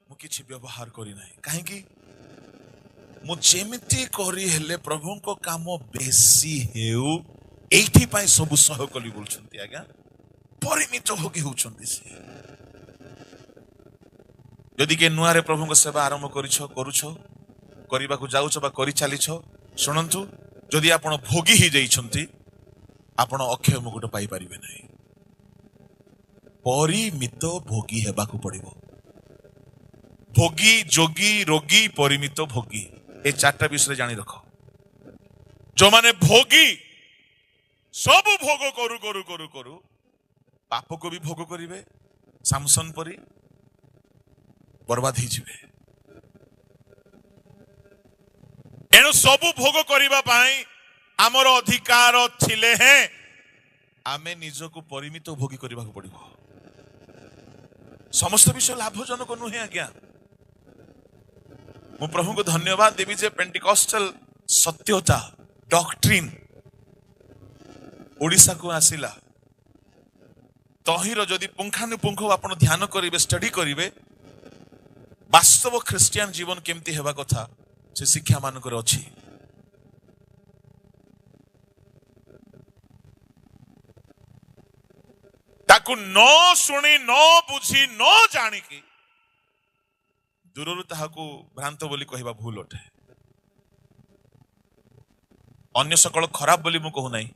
मु किछि व्यवहार करि नाही काहे कि मु जेमिति करी हेले प्रभु को काम बेसी हेउ एठी पाई सब सह कली बोलछंती आज्ञा परिमित होगी होउछंती से यदि के नुआरे प्रभु को सेवा आरंभ करिछो करूछो करिबा को जाउछो बा करि चालिछो सुनंतु यदि आपण भोगी ही जाइछंती आपण अक्षय मुकुट पाई परिबे नाही परिमित भोगी हेबा को पड़िबो भोगी जोगी रोगी परिमित भोगी ए चारटा विषय जानी रखो जो माने भोगी सब भोग करू करू करू करू पाप को भी भोग करिवे सामसन परी बर्बाद ही जिवे एनु सब भोग करिबा पाई हमर अधिकार थिले हैं आमे निज को परिमित भोगी करिबा को पड़िबो समस्त विषय लाभजनक नुहे आज्ञा मु प्रभु को धन्यवाद देवी जे पेंटिकॉस्टल सत्यता डॉक्ट्रिन ओडिसा को आसिला तहिर जदि पुंखानुपुंख आपण ध्यान करिवे स्टडी करिवे वास्तव ख्रिस्टियन जीवन केमती हेबा कथा से शिक्षा मानकर अछि ताकू न सुनी न बुझी न जानी की दूररु ताहाकू भ्रांत बोली कहवा भूल अटे अन्य सकल खराब बोली मु कहू नाही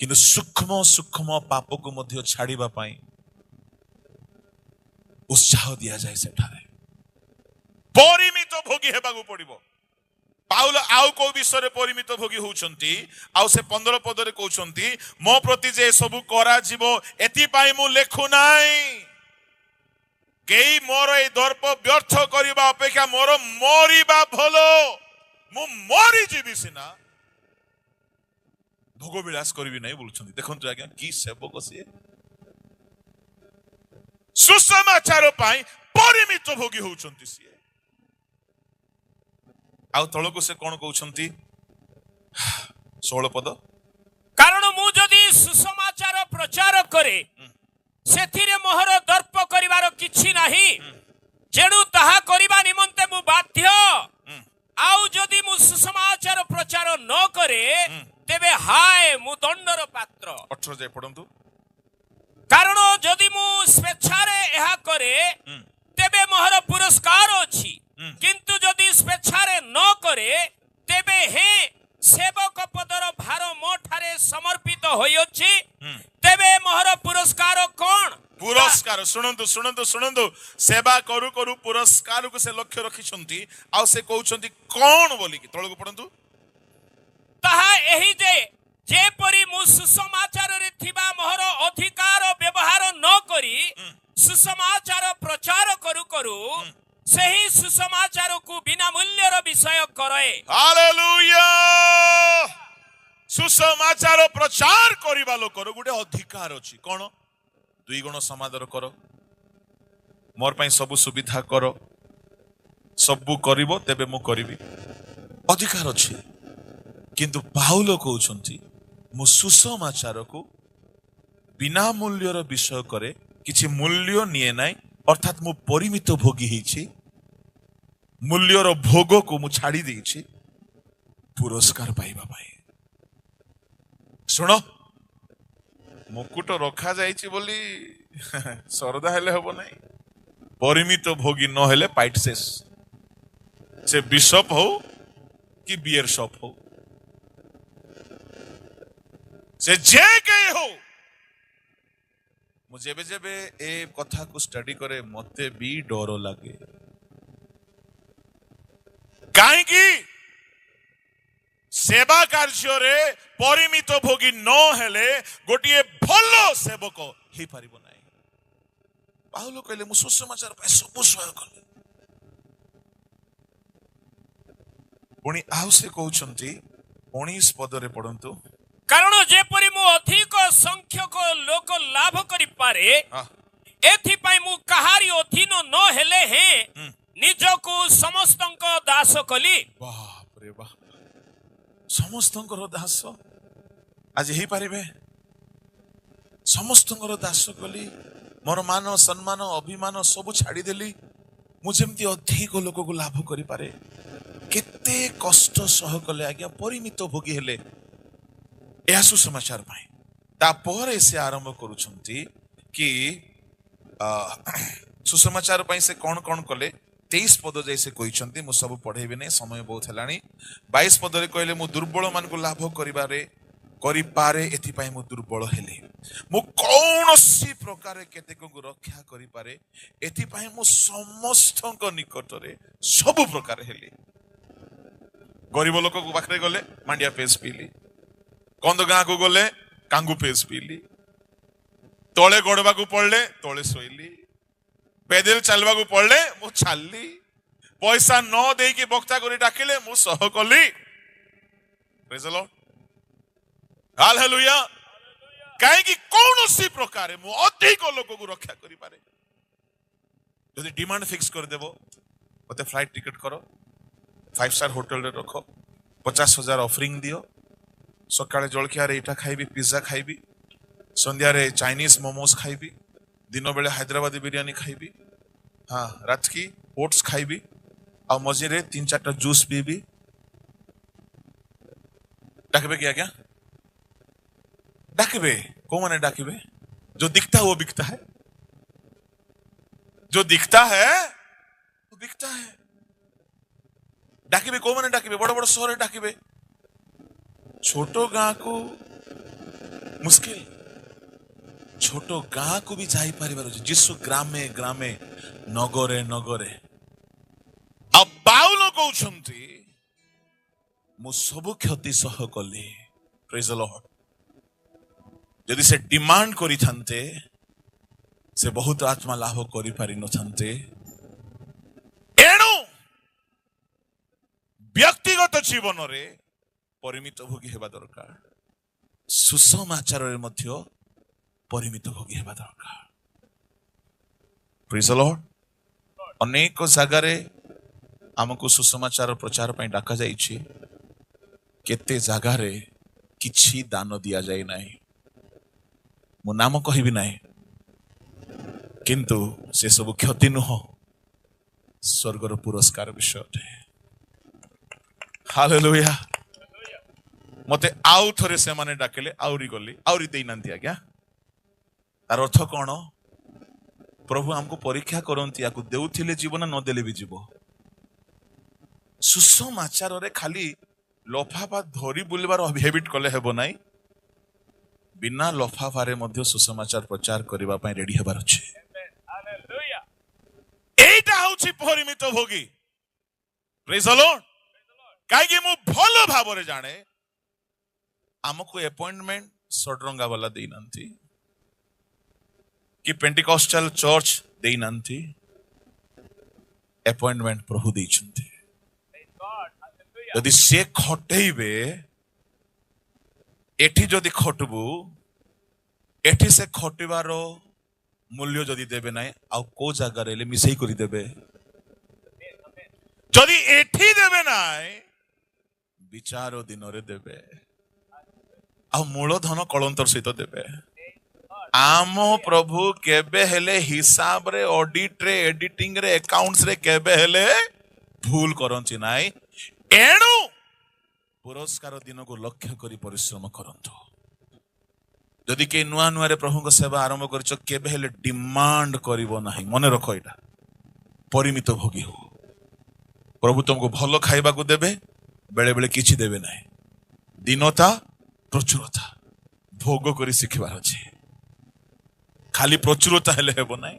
किंतु सूक्ष्म सूक्ष्म पाप को मध्य छाड़िबा पाई उत्साह दिया जाए सेठारे परिमित भोगी हेबाकू पड़िबो पाउल आउ को विषय परिमित भोगी होउछंती आउ से 15 पदरे कहउछंती मो प्रति जे सब करा जीवो एति पाई मु लेखु नाही केई मोर ए दर्प व्यर्थ करिबा अपेक्षा मोर मरिबा भलो मु मरि जीवी सिना भोग विलास करिबी नहीं बोलछंती देखंतु आज्ञा की सेवक से सुसमाचार पाई परिमित भोगी होउछंती से आउ तळको से कोन कहउछंती 16 पद कारण मु जदि सुसमाचार प्रचार करे सेथिरे मोहर दर्प करिवार किछि नाही जेणु ताहा करिबा निमंते मु बाध्य आउ जदि मु सुसमाचार प्रचार न करे तेबे हाय मु दंडर पात्र 18 जाय पढंतु कारण जदि मु स्वेच्छारे एहा करे तेबे मोहर पुरस्कार अछि किंतु जदि स्वेच्छारे न करे तेबे हे सेवक पदर भार मोठारे समर्पित होइछि तेबे मोहर पुरस्कार कोन पुरस्कार सुनंतु सुनंतु सुनंतु सेवा करू करू पुरस्कार को से लक्ष्य रखिछंती आ से कहउछंती कोन बोली कि तळको पढंतु ताहा एही जे परी मु सुसमाचार रे थिबा मोहर अधिकार व्यवहार न करी सुसमाचार प्रचार करू करू सही सुसमाचार को बिना मूल्य रो विषय करे हालेलुया सुसमाचार प्रचार करिबा लोकर गुटे अधिकार अछि कोन दुई गुण समादर करो मोर ପାଇଁ ସବୁ ସୁବିଧା କର ସବୁ କରିବ ତେବେ ମୁଁ କରିବି ଅଧିକାର ଅଛି କିନ୍ତୁ ପାଉଲ କହୁଛନ୍ତି ମୁଁ ସୁସମାଚାରକୁ ବିନା ମୂଲ୍ୟର ବିଷୟ କରେ କିଛି ମୂଲ୍ୟ ନିଏ ନାହିଁ ଅର୍ଥାତ୍ ମୁଁ ପରିମିତ ଭୋଗୀ ହେଇଛି ମୂଲ୍ୟର ଭୋଗକୁ ମୁଁ ଛାଡ଼ି ଦେଇଛି ପୁରସ୍କାର ପାଇବା ପାଇଁ ଶୁଣ ମୁକୁଟ ରଖାଯାଇଛି ବୋଲି ସରଦା ହେଲେ ହବ ନାହିଁ ପରିମିତ ଭୋଗୀ ନ ହେଲେ ପାଇଟ୍ ଶେଷ ସେ ବିଶପ ହଉ କି ବିୟର ଶପ ହଉ ସେ ଯେ କେହି ହଉ ମୁଁ ଯେବେ ଯେବେ ଏ କଥାକୁ ଷ୍ଟଡି କରେ ମତେ ବି ଡର ଲାଗେ କାହିଁକି ସେବା କାର୍ଯ୍ୟରେ ପରିମିତ ଭୋଗୀ ନ ହେଲେ ଗୋଟିଏ ଭଲ ସେବକ ହେଇପାରିବ ନାହିଁ ପାଉଲ କହିଲେ ମୁଁ ସୁସମାଚାର ପାଇଁ ସବୁ ସହାୟ କଲି ପୁଣି ଆଉ ସେ କହୁଛନ୍ତି 19 ପଦରେ ପଢନ୍ତୁ କାରଣ ଯେପରି ମୁଁ ଅଧିକ ସଂଖ୍ୟକ ଲୋକ ଲାଭ କରିପାରେ ଏଥିପାଇଁ ମୁଁ କାହାରି ଅଧୀନ ନ ହେଲେ ନିଜକୁ ସମସ୍ତଙ୍କ ଦାସ କଲି ବାପରେ ବାପ ସମସ୍ତଙ୍କର ଦାସ ଆଜି ହେଇପାରିବେ ସମସ୍ତଙ୍କର ଦାସ କଲି ମୋର ମାନ ସମ୍ମାନ ଅଭିମାନ ସବୁ ଛାଡ଼ିଦେଲି ମୁଁ ଯେମିତି ଅଧିକ ଲୋକକୁ ଲାଭ କରିପାରେ କେତେ କଷ୍ଟ ସହ କଲେ ଆଜ୍ଞା ପରିମିତ ଭୋଗୀ ହେଲେ ଏହା ସୁସମାଚାର ପାଇଁ ତାପରେ ସେ ଆରମ୍ଭ କରୁଛନ୍ତି କି ସୁସମାଚାର ପାଇଁ ସେ କଣ କଣ କଲେ 23 ପଦ ଯାଇ ସେ କହିଛନ୍ତି ମୁଁ ସବୁ ପଢେଇବି ନାହିଁ ସମୟ ବହୁତ ହେଲାଣି 22 ପଦରେ କହିଲେ ମୁଁ ଦୁର୍ବଳ ମାନଙ୍କୁ ଲାଭ କରିପାରେ ଏଥିପାଇଁ ମୁଁ ଦୁର୍ବଳ ହେଲି ମୁଁ କୌଣସି ପ୍ରକାର କେତେକଙ୍କୁ ରକ୍ଷା କରିପାରେ ଏଥିପାଇଁ ମୁଁ ସମସ୍ତଙ୍କ ନିକଟରେ ସବୁ ପ୍ରକାର ହେଲି ଗରିବ ଲୋକକୁ ପାଖରେ ଗଲେ ମାଣ୍ଡିଆ ପେସ୍ ପିଇଲି କନ୍ଦ ଗାଁକୁ ଗଲେ କାଙ୍ଗୁ ପେସ୍ ପିଇଲି ତଳେ ଗଡବାକୁ ପଡିଲେ ତଳେ ଶୋଇଲି पैदल चलवाकू पड़े मु छाली पैसा न देकी बक्ता करी डाकिले मु सह कली प्रेज द लॉर्ड हालेलुया काहे कि कौनसी प्रकार मु अधिक लोक को रक्षा करि पारे यदि डिमांड फिक्स कर देबो मते फ्लाइट टिकट करो 5 स्टार होटल रे रखो 50,000 ऑफरिंग दियो सकाळे जळखिया रे इटा खाइबी पिज्जा खाइबी संध्या रे चाइनीज मोमोज खाइबी दिन बेले हैदराबादी बिरियानी खाइबी हाँ रात की ओट्स खाइबी आ मझे 3-4 जूस पीबी डाकबे क्या क्या डाकबे को माने डाकबे जो दिखता है वो बिकता है जो दिखता है वो बिकता है डाकबे को माने डाकबे बड़ बड़ शहर डाकबे छोटो गाँ को मुश्किल छोट गाँ को भी जाई पारिबार जीशु ग्रामे ग्रामे नगरे नगरे अब पाउल कहउछंती मु सब क्षति सह कली प्रेज द लॉर्ड यदि से डिमांड करी थांते से बहुत आत्मा लाभ करि पारि न थांते एणु व्यक्तिगत जीवन रे परिमित भोगी हेबा दरकार सुसमाचार रे मध्य परिमित भोगी हेबा दरकार प्रेज द लॉर्ड अनेक जगह रे हमको सुसमाचार प्रचार ପାଇଁ डाका जाइछि केते जगह रे किछि दान दिया जाय नाही मो नाम कहिबि नाही किंतु से सब क्षति नुह स्वर्गर पुरस्कार विषय हालेलुया मते आउ थरे से माने डाकेले आउरी गली आउरी देई नांती आज्ञा तार अर्थ कौन प्रभु हमको परीक्षा करती या देउथिले जीवन न देले भी जीव सुसमाचार रे खाली लफाफा धरी बुलबार हेबिट कले हेबो नाही बिना लफाफारे मध्य सुसमाचार प्रचार करबा पई रेडी हेबार अछि हालेलुया एटा होछि परिमित भोगी प्रेज द लॉर्ड काहे कि मु भलो भाबरे जाने हमको अपॉइंटमेंट सडरंगा वाला देई नांती कि पेंटिकॉस्टल चर्च देई नांती अपॉइंटमेंट प्रभु देइछंती यदि से खटेइबे एठी जदि खटबू एठी से खटिबारो मूल्य जदि देबे नाई आउ को जगार मिसई कर देबे जदि एठी देबे नाई विचार दिन रे देबे आ मूलधन कलंतर सहित देबे आम प्रभु केबे हेले हिसाब रे ऑडिट रे एडिटिंग रे अकाउंट्स रे केबे हेले भूल करंची नाई एणु पुरस्कार दिन को लक्ष्य करी परिश्रम करंतु जदि के नुआ नुआ रे प्रभु को सेवा आरंभ करछ केबे हेले डिमांड करिवो नाही मने रखो एटा परिमित भोगी हो प्रभु तुमको भलो खाइबा को देबे बेले बेले किछि देबे नाही दिनता प्रचुरता भोग करी सिखबार अछि खाली प्रचुरता हेले हेबो नाही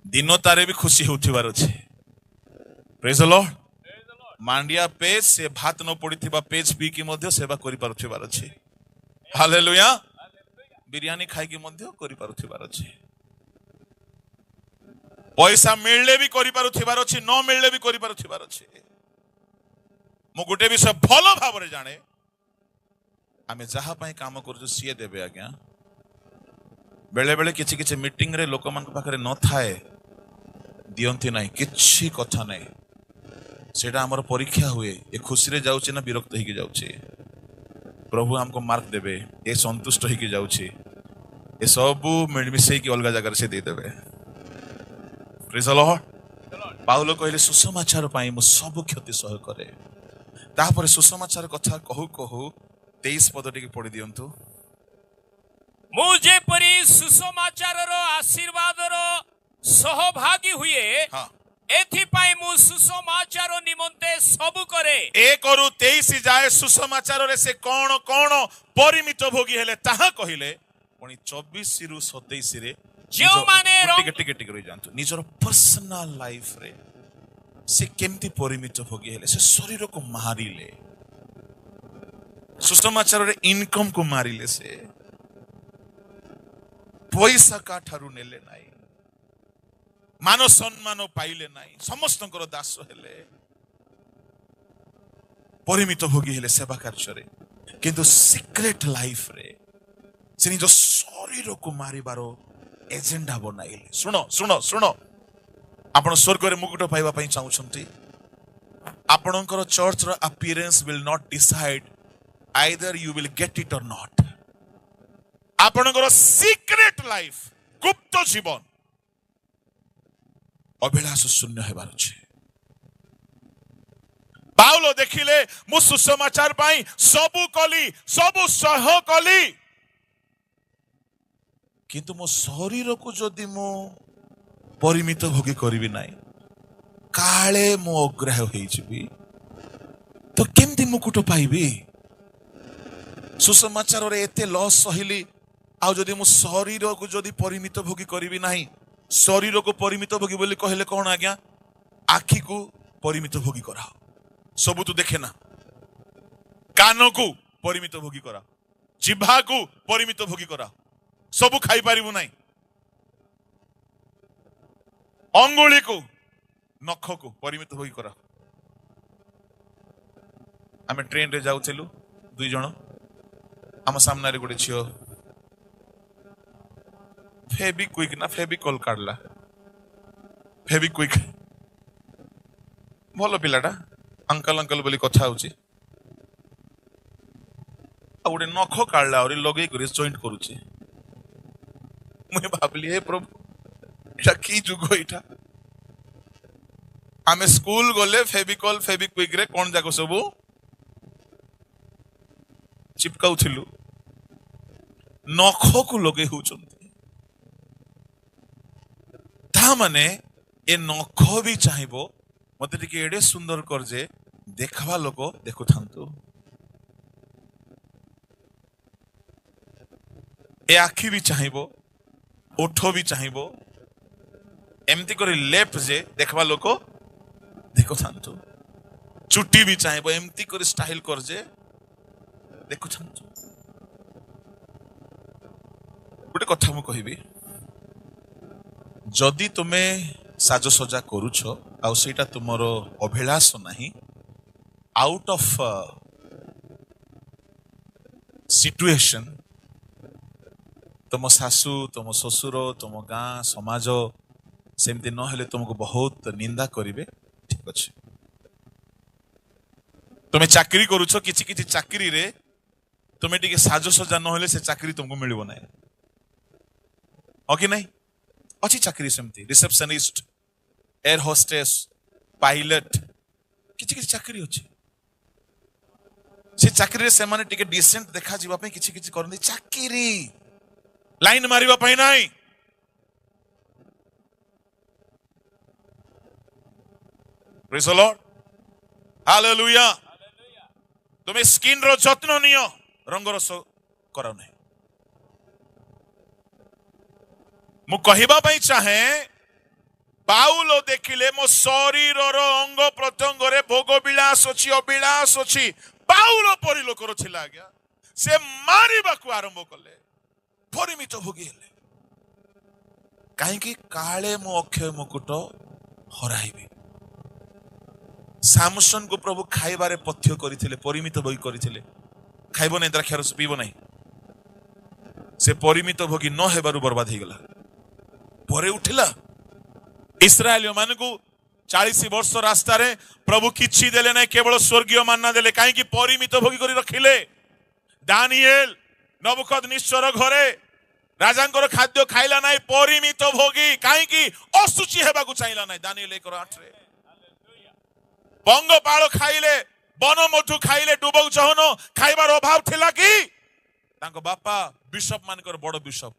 दिनतारे भी खुशी होथिबार अछि प्रेज द लॉर्ड मांडिया पेज से भात न पड़िथिबा पेज पी की मध्य सेवा करि पारुथिबार अछि हालेलुया बिरयानी खाई की मध्य करि पारुथिबार अछि पैसा मिलले भी करि पारुथिबार अछि न मिलले भी करि पारुथिबार अछि मु गुटे विषय भलो भाबरे जाने आमे जहा पई काम करजु सिए देबे आज्ञा बेले बेले किछि किछि मीटिंग रे लोक मान पाखरे न थाए दियंती नाही किछि कथा नाही सेटा हमर परीक्षा हुए ए खुशी रे जाउछि ना विरक्त होई के जाउछि प्रभु हमको मार्क देबे ए संतुष्ट होई के जाउछि ए सब मिलमिसई की अलगा जगह से दे देबे प्रेज द लॉर्ड पाउलो कहले सुसमाचार पाई मु सब क्षति सह करे तापर सुसमाचार कथा कहू कहू 23 पद टिके पढि दियंतु मु जे परी सुसमाचार रो आशीर्वाद रो सहभागी हुए हां एथि पाई मु सुसमाचार निमंते सब करे 1 रु 23 जाए सुसमाचार रे से कोन कोन परिमित भोगी हेले ताहा कहिले पुनी 24 रु 27 रे जो माने टिके टिके रहि जानतु निजर पर्सनल लाइफ रे से केमती परिमित भोगी हेले से शरीर को मारिले सुसमाचार रे इनकम को मारिले से पैसा का ठारू नेले नाही मान सम्मान पाइले नाही समस्तंकर दास हेले परिमित भोगी हेले सेवा कार्य रे किंतु सीक्रेट लाइफ रे से निज शरीर को मारिबारो एजेंडा बनाइले सुनो सुनो सुनो आपण स्वर्ग रे मुकुट पाइबा पई चाहउछंती आपणकर चर्च रो appearance will not decide either you will get it or not आपणकर सीक्रेट लाइफ गुप्त जीवन अभिलाष शून्य हेबार अछि पाउलो देखिले मु सुसमाचार पाई सबु कली सबु सह कली किंतु मो शरीर को जदि मो परिमित भोगी करबी नाही काळे मो अग्रह होई जिबी तो केमती मुकुट पाइबी सुसमाचार रे एते लॉस सहिली आ जदि मो शरीर को जदि परिमित भोगी करबी नाही शरीर को परिमित भोगी बोली कहले कौन आज्ञा आखि को परिमित भोगी करा सबु तो देखे ना कान को परिमित भोगी करा जिह्वा को परिमित भोगी करा सबु खाई पारिबु नाही अंगुली को नख को परिमित भोगी करा आमे ट्रेन रे जाउथिलु दुई जण आम सामने रे गोटे छियो फेबिक्विक ना फेबिकॉल काढला फेबिक्विक भलो पिलाटा अंकल अंकल बोली कथा होची आ गोटे नख काढला और लगे करी जॉइंट करूची मुझे भाबली हे प्रभु एटा की जुग एटा आमे स्कूल गले फेबिकॉल फेबिक्विक रे कोन जाको सबु चिपकाउथिलु नख को लगे होचंती माने ए नख भी चाहिबो मते टिके एडे सुंदर कर जे देखवा लोक देखु थांतु ए आखी भी चाहिबो ओठो भी चाहिबो एमती करे लेफ्ट जे देखवा लोक देखु थांतु चुट्टी भी चाहिबो एमती करे स्टाइल कर जे देखु थांतु गोटे कथा मु कहिबी जदि तुमे साजसजा करूछ आ सेटा तुमर अभिलाष नाही आउट ऑफ सिचुएशन तुम शाशु तुम शशुर तुम गाँ समाज सेमती नहेले तुमको बहुत निंदा करिवे ठीक अच्छे तुम्हें चाकरी करुछ किछि किछि चाकरी रे तुम्हें टिके साजसजा नहेले से चाकरी तुमको मिलिबो नै कि नहीं अच्छी चाकरी सेमती रिसेप्शनिस्ट एयर होस्टेस पायलट किछि किछि चाकरी अछि से चाकरी रे से माने टिके डिसेंट देखा जीवा पे किछि किछि करनी चाकरी लाइन मारिबा पई नाही प्रेज द लॉर्ड हालेलुया तुम्हें स्किन रो जत्न नियो रंग रस कर नहीं मु कहबा पई चाहे पाउलो देखिले मो शरीर रो अंग प्रत्यंग रे भोग विलास अछि अविलास अछि पाउलो परि लोकर छिला गया से मारिबा को आरंभ कले परिमित भोगी हेले काहे कि काले मो अक्षय मुकुट हराइबे सामसन को प्रभु खाइबारे पथ्य करिथिले परिमित भोगी करिथिले खाइबो नै द्राक्षा रस पीबो नै से परिमित भोगी न हेबारु बर्बाद हे गेला परे उठिला इस्राएलियो मान को 40 वर्ष रास्ता रे प्रभु किछि देले नै केवल स्वर्गीय मानना देले काहे कि परिमित भोगी करी रखिले दानिएल नबुकदनेस्सर घरे राजांकर खाद्य खाइला नै परिमित भोगी काहे कि असुचि हेबाकू चाहिला नै दानिएल 1:8 रे पंगपाल खाइले बन मधु खाइले डुबक जहन खाइबार अभाव थिला कि तांको बापा बिशप मानकर बड़ बिशप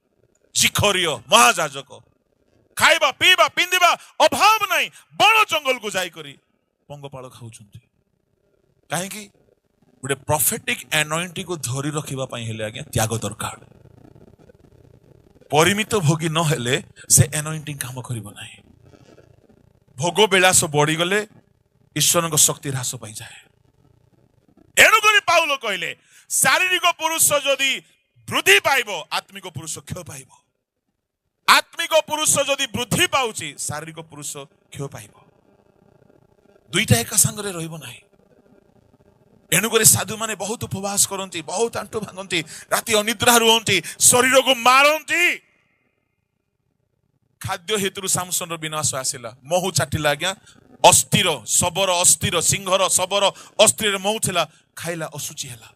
शिखरिय महाजाजक खाइबा पीबा पिंदिबा अभाव नहीं बड़ जंगल को जाई करी पंगपाल खाउछंती काहे कि गोटे प्रोफेटिक एनॉइंटिंग को धरी रखिबा पई हेले आज्ञा त्याग दरकार परिमित भोगी न हेले से एनॉइंटिंग काम करिबो नाही भोग बेलास बढ़ी गले ईश्वर को शक्ति ह्रास पाई जाए एणु करी पाउलो कहले शारीरिक पुरुष जदि वृद्धि पाइबो आत्मिक पुरुष क्षय पाइबो आत्मिक पुरुष जदि वृद्धि पाउची शारीरिक पुरुष क्षय पाइबो दुईटा एका संगरे रहिबो नाही एणु करी साधु माने बहुत उपवास करंती बहुत आंटो भांगंती राति अनिद्रा रुहंती शरीर को मारंती खाद्य हेतु सामसन रो विनाश आसिला महु चाटिला आज्ञा अस्थिर सबर अस्थिर सिंहर सबर अस्थिर महु थिला खाइला असुचि हैला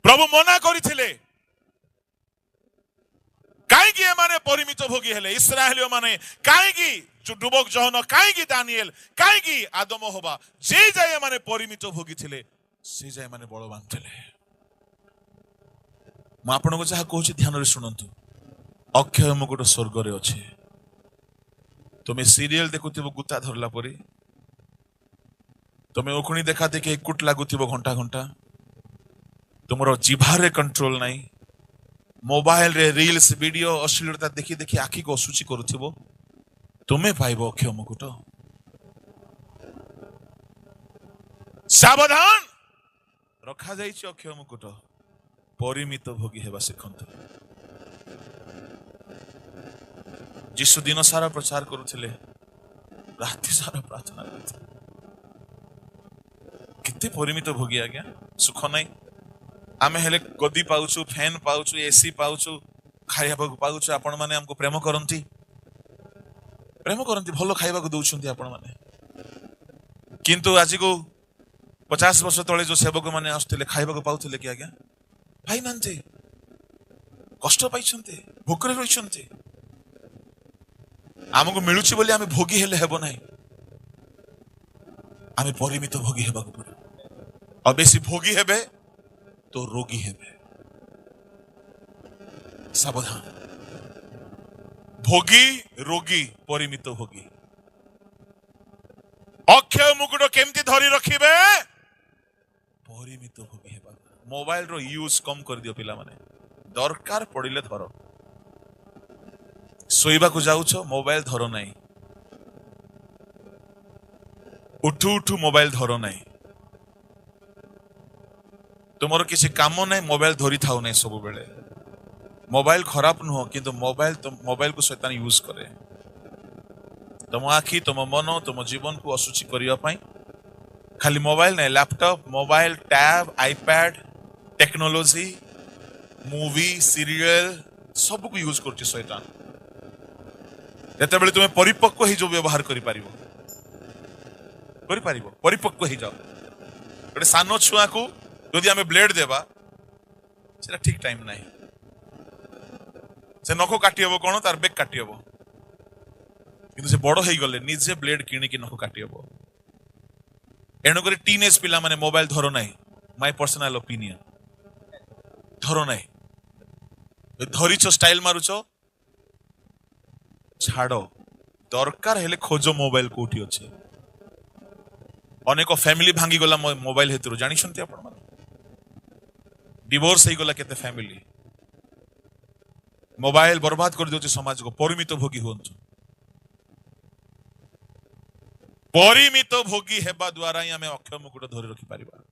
प्रभु मना करिथिले काहे कि माने परिमित भोगी हेले इस्राएलियो माने काहे कि जो डुबक जहन काहे कि दानिएल काहे कि आदम होबा जे जाय माने परिमित भोगी थिले से जाय माने बलवान थिले म आपनको जहा कहूची ध्यान रे सुनंतु अक्षय मुकुट स्वर्ग रे अछि तुम्हें सीरियल देखुथिबो गुता धरला परी तुम्हें ओखुणी देखा देखि एकुट लागुथिबो घंटा घंटा तुमरो जिभारे कंट्रोल नाही मोबाइल रे रील्स वीडियो अश्लीलता देखि देखि आखि को असुचि करुथिबो तुम्हें पाइबो अक्षय मुकुट सावधान रखा जाइछि अक्षय मुकुट परिमित भोगी हेबा सिखंतु जिसु दिन सारा प्रचार करुथिले राति सारा प्रार्थना करथिले किते परिमित भोगी आज्ञा सुख नाही आमे हेले गदी पाउछु फैन पाउछु एसी पाउछु खाइबा को पाउछु आपण माने हमको प्रेम करंती भलो खाइबा को दउछंती आपण माने किंतु आज को 50 वर्ष तळे जो सेवक माने आस्थिले खाइबा को पाउथिले कि आज्ञा भाई नांते कष्ट पाइछंती भोकरे रहिछंती आमको मिलुछि बोली आमे भोगी हेले हेबो नाही आमे परिमित भोगी हेबा को पड़े और बेसी भोगी हेबे तो रोगी हेबे सावधान भोगी रोगी परिमित भोगी अक्षय मुकुट केमती धरी रखिबे परिमित भोगी हेबा मोबाइल रो यूज कम कर दियो पिला माने दरकार पड़िले धरो सोइबा को जाउछ मोबाइल धरो नाही उठू उठू मोबाइल धरो नाही तुमरो किसी काम नाही मोबाइल धरी थाउ नाही सब बेले मोबाइल खराब नुह किंतु मोबाइल को शैतान यूज करे तुम आखि तुम मन तुम जीवन को असुचि करिया पई खाली मोबाइल नहीं laptop mobile tab iPad technology movie serial सब को यूज करछि शैतान जेतेबेले तुमे परिपक्व ही जो व्यवहार करि परिपारिबो परिपक्व ही जाओ गोटे सान छुआ को यदि आमे ब्लेड देबा सेटा ठीक टाइम नाही से नखो काटी हबो कोन तार बेक काटी हबो किंतु से बड़ हेई गले निजे ब्लेड किनी कि नखो काटी हबो एणु करे टीनेज पिला माने मोबाइल धरो नाही माय पर्सनल ओपिनियन धरो नाही धरिचो स्टाइल मारुचो छाड़ो दरकार हेले खोजो मोबाइल कोठी अछि अनेक फैमिली भांगी गला मोबाइल हेतु जानी छंती आपण माने डिवोर्स हे गला केते फैमिली मोबाइल बर्बाद कर दियो समाज को परिमित भोगी होंतु परिमित भोगी हेबा द्वारा ही हमें अक्षय मुकुट धरि रखि परिबा